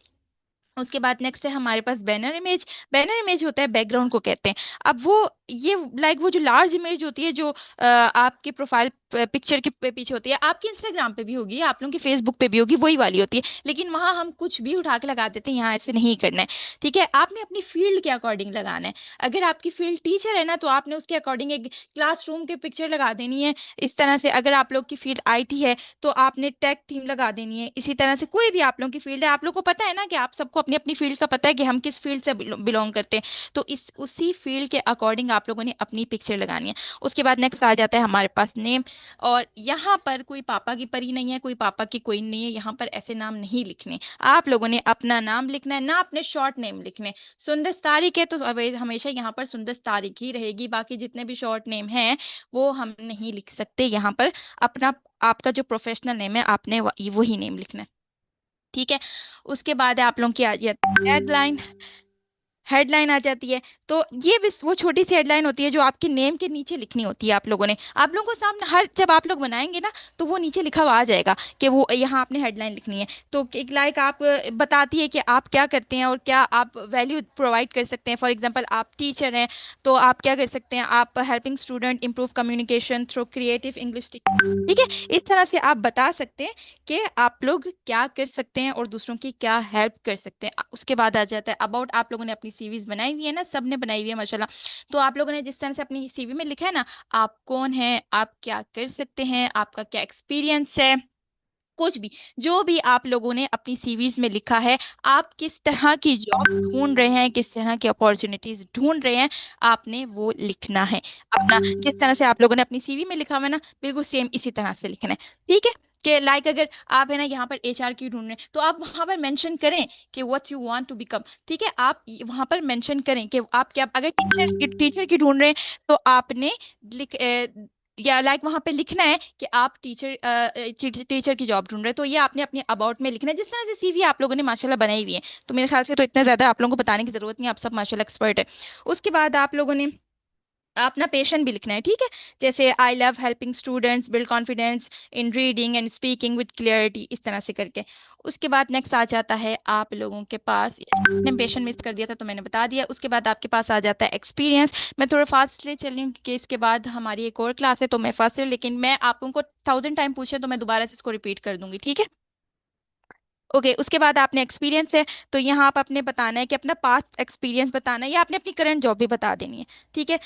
उसके बाद नेक्स्ट है हमारे पास बैनर इमेज। बैनर इमेज होता है बैकग्राउंड को कहते हैं। अब वो ये लाइक वो जो लार्ज इमेज होती है जो आपके प्रोफाइल पिक्चर के पीछे होती है, आपके इंस्टाग्राम पे भी होगी, आप लोगों की फेसबुक पे भी होगी, वही वाली होती है। लेकिन वहाँ हम कुछ भी उठा के लगा देते हैं, यहाँ ऐसे नहीं करना है। ठीक है, आपने अपनी फील्ड के अकॉर्डिंग लगाना है। अगर आपकी फील्ड टीचर है ना, तो आपने उसके अकॉर्डिंग एक क्लासरूम की पिक्चर लगा देनी है इस तरह से। अगर आप लोग की फील्ड IT है तो आपने टेक थीम लगा देनी है। इसी तरह से कोई भी आप लोगों की फील्ड है, आप लोग को पता है ना कि आप सबको अपनी अपनी फील्ड का पता है कि हम किस फील्ड से बिलोंग करते हैं, तो इस उसी फील्ड के अकॉर्डिंग आप लोगों ने अपनी पिक्चर लगानी है। उसके बाद नेक्स्ट आ जाता है हमारे पास नेम। और यहाँ पर कोई पापा की परी नहीं है, कोई पापा की कोई नहीं है, यहाँ पर ऐसे नाम नहीं लिखने। आप लोगों ने अपना नाम लिखना है, ना अपने शॉर्ट नेम लिखने। सुंदर तारिक है तो हमेशा यहाँ पर सुंदर तारिक ही रहेगी, बाकी जितने भी शॉर्ट नेम हैं वो हम नहीं लिख सकते यहाँ पर। अपना आपका जो प्रोफेशनल नेम है आपने वही नेम लिखना है। ठीक है, उसके बाद है आप लोगों की आ जाती है हेडलाइन। हेडलाइन आ जाती है, तो ये बस वो छोटी सी हेडलाइन होती है जो आपके नेम के नीचे लिखनी होती है। आप लोगों ने, आप लोगों को सामने हर जब आप लोग बनाएंगे ना, तो वो नीचे लिखा हुआ आ जाएगा कि वो यहाँ आपने हेडलाइन लिखनी है। तो एक लाइक आप बताती है कि आप क्या करते हैं और क्या आप वैल्यू प्रोवाइड कर सकते हैं। फॉर एग्जांपल आप टीचर हैं तो आप क्या कर सकते हैं, आप helping student improve communication through creative English. ठीक है, इस तरह से आप बता सकते हैं कि आप लोग क्या कर सकते हैं और दूसरों की क्या हेल्प कर सकते हैं। उसके बाद आ जाता है अबाउट। आप लोगों ने अपनी सीवीज बनाई हुई है ना, सबने बनाई हुई है माशाल्लाह। तो आप लोगों ने जिस तरह से अपनी सीवी में लिखा है ना, आप कौन हैं, आप क्या कर सकते हैं, आपका क्या एक्सपीरियंस है, कुछ भी जो भी आप लोगों ने अपनी सीवीज में लिखा है, आप किस तरह की जॉब ढूंढ रहे हैं, किस तरह की अपॉर्चुनिटीज ढूंढ रहे हैं, आपने वो लिखना है अपना। जिस तरह से आप लोगों ने अपनी सीवी में लिखा हुआ है ना, बिल्कुल सेम इसी तरह से लिखना है। ठीक है, कि लाइक अगर आप है ना यहाँ पर HR की ढूंढ रहे हैं, तो आप वहां पर मेंशन करें कि what you want to become. ठीक है, आप वहां पर मेंशन करें कि आप क्या, अगर टीचर की ढूंढ रहे हैं तो आपने लिख या लाइक वहां पे लिखना है कि आप टीचर की जॉब ढूंढ रहे हैं। तो ये आपने अपने अबाउट में लिखना है, जिस तरह से सीवी आप लोगों ने माशाल्लाह बनाई हुई है। तो मेरे ख्याल से तो इतना ज्यादा आप लोगों को बताने की जरूरत नहीं है, आप सब माशाल्लाह एक्सपर्ट है। उसके बाद आप लोगों ने अपना पेशन भी लिखना है। ठीक है, जैसे I love helping students build confidence in reading and speaking with clarity, इस तरह से करके। उसके बाद नेक्स्ट आ जाता है आप लोगों के पास, मैंने पेशन मिस कर दिया था तो मैंने बता दिया। उसके बाद आपके पास आ जाता है एक्सपीरियंस। मैं थोड़ा फास्ट ले चल रही हूँ क्योंकि इसके बाद हमारी एक और क्लास है, तो मैं फास्ट, लेकिन मैं आप लोगों को 1000 टाइम पूछे तो मैं दोबारा से इसको रिपीट कर दूंगी। ठीक है, ओके। उसके बाद आपने एक्सपीरियंस है, तो यहाँ आप अपने बताना है कि अपना पास्ट एक्सपीरियंस बताना है, या आपने अपनी करंट जॉब भी बता देनी है। ठीक है,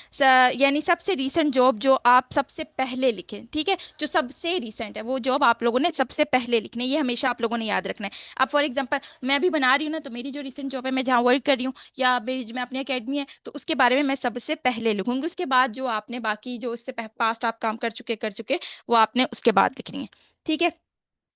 यानी सबसे रीसेंट जॉब जो आप सबसे पहले लिखें। ठीक है, जो सबसे रीसेंट है वो जॉब आप लोगों ने सबसे पहले लिखनी है, ये हमेशा आप लोगों ने याद रखना है। अब फॉर एग्जाम्पल मैं भी बना रही हूँ ना, तो मेरी जो रिसेंट जॉब है, मैं जहाँ वर्क कर रही हूँ या मैं अपनी अकेडमी है, तो उसके बारे में मैं सबसे पहले लिखूंगी। उसके बाद जो आपने बाकी जो इससे पास्ट आप काम कर चुके वो आपने उसके बाद लिखनी है। ठीक है,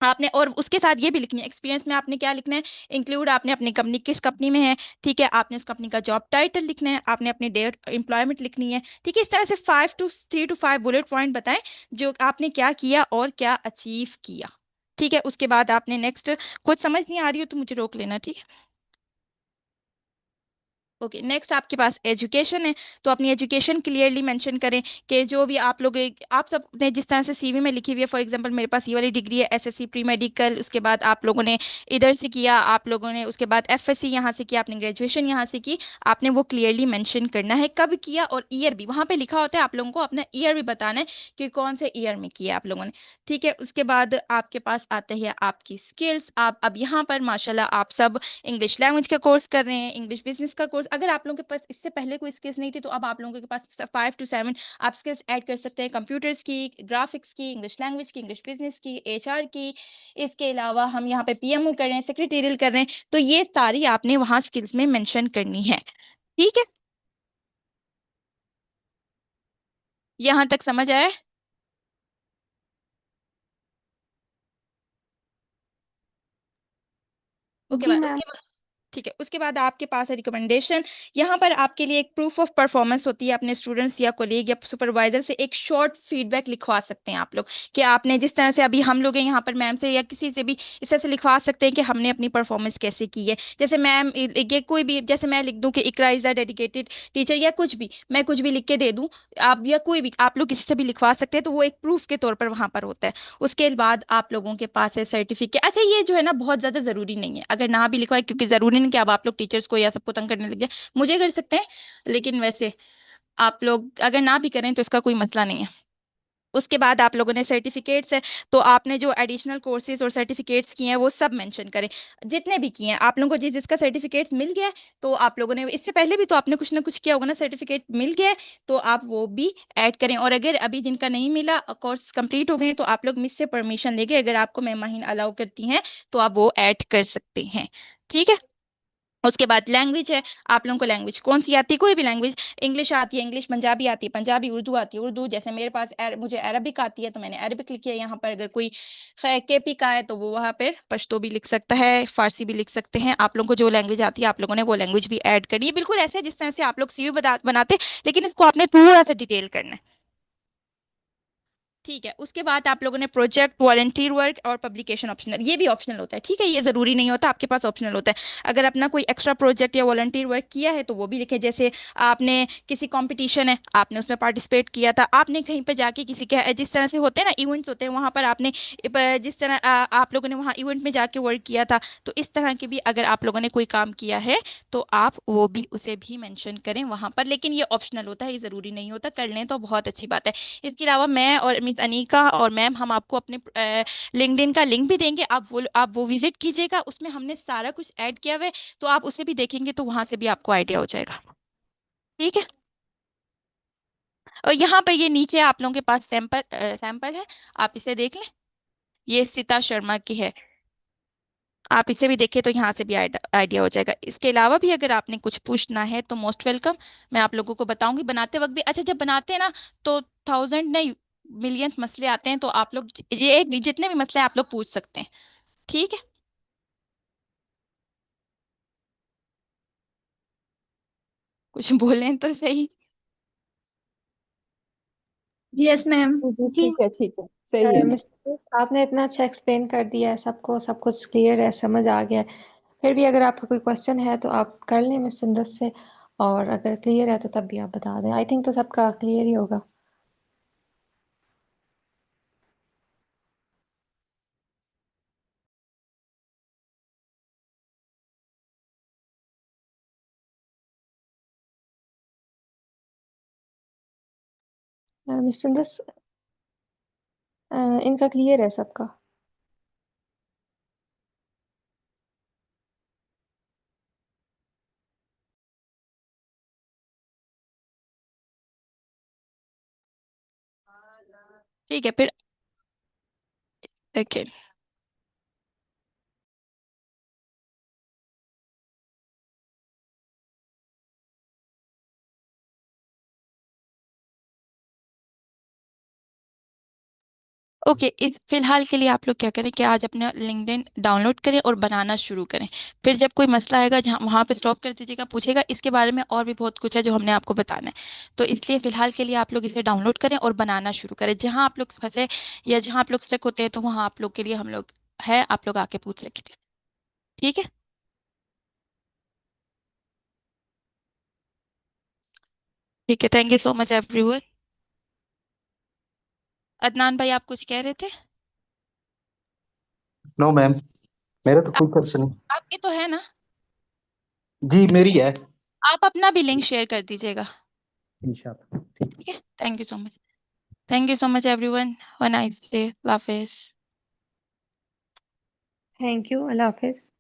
आपने और उसके साथ ये भी लिखनी है, एक्सपीरियंस में आपने क्या लिखना है, इंक्लूड आपने अपनी कंपनी किस कंपनी में है। ठीक है, आपने उस कंपनी का जॉब टाइटल लिखना है, आपने अपनी डेट एम्प्लॉयमेंट लिखनी है। ठीक है, इस तरह से 3 to 5 बुलेट पॉइंट बताएं जो आपने क्या किया और क्या अचीव किया। ठीक है, उसके बाद आपने नेक्स्ट, कुछ समझ नहीं आ रही हो तो मुझे रोक लेना। ठीक है, ओके। नेक्स्ट आपके पास एजुकेशन है, तो अपनी एजुकेशन क्लियरली मेंशन करें कि जो भी आप लोग, आप सब ने जिस तरह से सीवी में लिखी हुई है। फॉर एग्जांपल मेरे पास ये वाली डिग्री है SSC प्री मेडिकल, उसके बाद आप लोगों ने इधर से किया, आप लोगों ने उसके बाद FSC यहाँ से किया, आपने ग्रेजुएशन यहाँ से की, आपने वो क्लियरली मेंशन करना है कब किया, और ईयर भी वहाँ पे लिखा होता है। आप लोगों को अपना ईयर भी बताना है कि कौन से ईयर में किया आप लोगों ने। ठीक है, उसके बाद आपके पास आते हैं आपकी स्किल्स। आप अब यहाँ पर माशाल्लाह आप सब इंग्लिश लैंग्वेज का कोर्स कर रहे हैं, इंग्लिश बिजनेस का कोर्स। अगर आप लोगों के पास इससे पहले कोई स्किल्स नहीं थी, तो अब आप लोगों के पास 5 to 7 आप स्किल्स ऐड कर सकते हैं, कंप्यूटर्स की, ग्राफिक्स की, इंग्लिश लैंग्वेज की, इंग्लिश बिजनेस की, HR की। इसके अलावा हम यहाँ पे PMO कर रहे हैं, सेक्रेटेरियल कर रहे हैं, तो ये सारी आपने वहाँ स्किल्स में मेंशन करनी है। ठीक है, यहाँ तक समझ आया? ओके, जी बाद मैम। उसके बाद ठीक है, उसके बाद आपके पास है रिकमेंडेशन। यहाँ पर आपके लिए एक प्रूफ ऑफ परफॉर्मेंस होती है, अपने स्टूडेंट्स या कोलीग या सुपरवाइजर से एक शॉर्ट फीडबैक लिखवा सकते हैं आप लोग, कि आपने जिस तरह से अभी हम लोग हैं यहाँ पर मैम से या किसी से भी इस तरह से लिखवा सकते हैं कि हमने अपनी परफॉर्मेंस कैसे की है। जैसे मैम ये कोई भी, जैसे मैं लिख दूँ कि इकरा इज़ अ डेडिकेटेड टीचर, या कुछ भी मैं कुछ भी लिख के दे दूँ, आप या कोई भी आप लोग किसी से भी लिखवा सकते हैं, तो वो एक प्रूफ के तौर पर वहाँ पर होता है। उसके बाद आप लोगों के पास है सर्टिफिकेट। अच्छा, ये जो है ना बहुत ज़्यादा ज़रूरी नहीं है, अगर ना भी लिखवाए, क्योंकि ज़रूरी नहीं कि अब आप लोग टीचर्स को या सबको तंग करने लग जाए, मुझे कर सकते हैं, लेकिन वैसे आप लोग अगर ना भी करें तो इसका कोई मसला नहीं है। उसके बाद आप लोगों ने सर्टिफिकेट्स है, तो आपने जो एडिशनल कोर्सेज और सर्टिफिकेट्स किए हैं वो सब मेंशन करें, जितने भी किए हैं आप लोगों को। जिसका सर्टिफिकेट्स मिल गया है तो आप लोगों ने इससे पहले भी तो आपने कुछ ना कुछ किया होगा ना, सर्टिफिकेट मिल गया है तो आप वो भी ऐड करें। और अगर अभी जिनका नहीं मिला, कोर्स कंप्लीट हो गए, तो आप लोग मिस से परमिशन लेके, अगर आपको मेहमान अलाउ करती हैं तो आप वो ऐड कर सकते हैं, ठीक है। उसके बाद लैंग्वेज है, आप लोगों को लैंग्वेज कौन सी आती है, कोई भी लैंग्वेज, इंग्लिश आती है इंग्लिश, पंजाबी आती है पंजाबी, उर्दू आती है उर्दू। जैसे मेरे पास मुझे अरबिक आती है तो मैंने अरबिक लिखी है यहाँ पर। अगर कोई केपी का है तो वो वहाँ पर पश्तो भी लिख सकता है, फारसी भी लिख सकते हैं। आप लोगों को जो लैंग्वेज आती है आप लोगों ने वो लैंग्वेज भी ऐड करनी है, बिल्कुल ऐसे जिस तरह से आप लोग सीवी बनाते, लेकिन इसको आपने थोड़ा सा डिटेल करना है, ठीक है। उसके बाद आप लोगों ने प्रोजेक्ट, वॉलंटियर वर्क और पब्लिकेशन ऑप्शनल, ये भी ऑप्शनल होता है, ठीक है, ये जरूरी नहीं होता, आपके पास ऑप्शनल होता है। अगर अपना कोई एक्स्ट्रा प्रोजेक्ट या वॉलंटियर वर्क किया है तो वो भी लिखे। जैसे आपने किसी कंपटीशन है, आपने उसमें पार्टिसिपेट किया था, आपने कहीं पर जाके किसी के, जिस तरह से होते हैं ना इवेंट्स होते हैं, वहाँ पर आपने जिस तरह आप लोगों ने वहाँ इवेंट में जाके वर्क किया था, तो इस तरह के भी अगर आप लोगों ने कोई काम किया है तो आप वो भी उसे भी मेंशन करें वहाँ पर। लेकिन ये ऑप्शनल होता है, ये ज़रूरी नहीं होता, कर लें तो बहुत अच्छी बात है। इसके अलावा मैं और मिस अनीका और मैम हम आपको अपने लिंक्डइन का लिंक भी देंगे, आप वो विजिट कीजिएगा, उसमें हमने सारा कुछ ऐड किया हुआ है, तो आप उसे भी देखेंगे तो वहां से भी आपको आइडिया हो जाएगा, ठीक है। और यहाँ पर ये नीचे आप लोगों के पास सैंपल है, आप इसे देख लें, ये सीता शर्मा की है, आप इसे भी देखें तो यहाँ से भी आइडिया हो जाएगा। इसके अलावा भी अगर आपने कुछ पूछना है तो मोस्ट वेलकम, मैं आप लोगों को बताऊंगी बनाते वक्त भी। अच्छा, जब बनाते हैं ना तो थाउजेंड नहीं, मिलियंस मसले आते हैं, तो आप लोग ये जितने भी मसले हैं आप लोग पूछ सकते हैं, ठीक है। कुछ बोलें तो सही। Yes ma'am. जी ठीक है सही है। मिस, आपने इतना अच्छा एक्सप्लेन कर दिया है सबको, सब कुछ क्लियर है, समझ आ गया है। फिर भी अगर आपका कोई क्वेश्चन है तो आप कर लें मिस सुंदस से, और अगर क्लियर है तो तब भी आप बता दें। आई थिंक तो सबका क्लियर ही होगा। मिस सुंदस, इनका क्लियर है सबका? ठीक है फिर, ओके। ओके, इस फिलहाल के लिए आप लोग क्या करें कि आज अपना लिंक्डइन डाउनलोड करें और बनाना शुरू करें। फिर जब कोई मसला आएगा जहाँ वहाँ पे स्टॉप कर दीजिएगा, पूछेगा, इसके बारे में और भी बहुत कुछ है जो हमने आपको बताना है। तो इसलिए फिलहाल के लिए आप लोग इसे डाउनलोड करें और बनाना शुरू करें। जहाँ आप लोग फंसे या जहाँ आप लोग स्टक होते हैं तो वहाँ आप लोग के लिए हम लोग है, आप लोग आके पूछ सकते हैं, ठीक है। ठीक है, thank you so much everyone. Adnan भाई आप कुछ कह रहे थे? नो मैम, मेरा तो कोई आप, क्वेश्चन नहीं। आपकी तो है ना, जी मेरी है। आप अपना भी लिंक शेयर कर दीजिएगा, इंशाल्लाह। ठीक है। Thank you so much, thank you so much everyone, have a nice day, Allah Hafiz. Thank you, Allah Hafiz.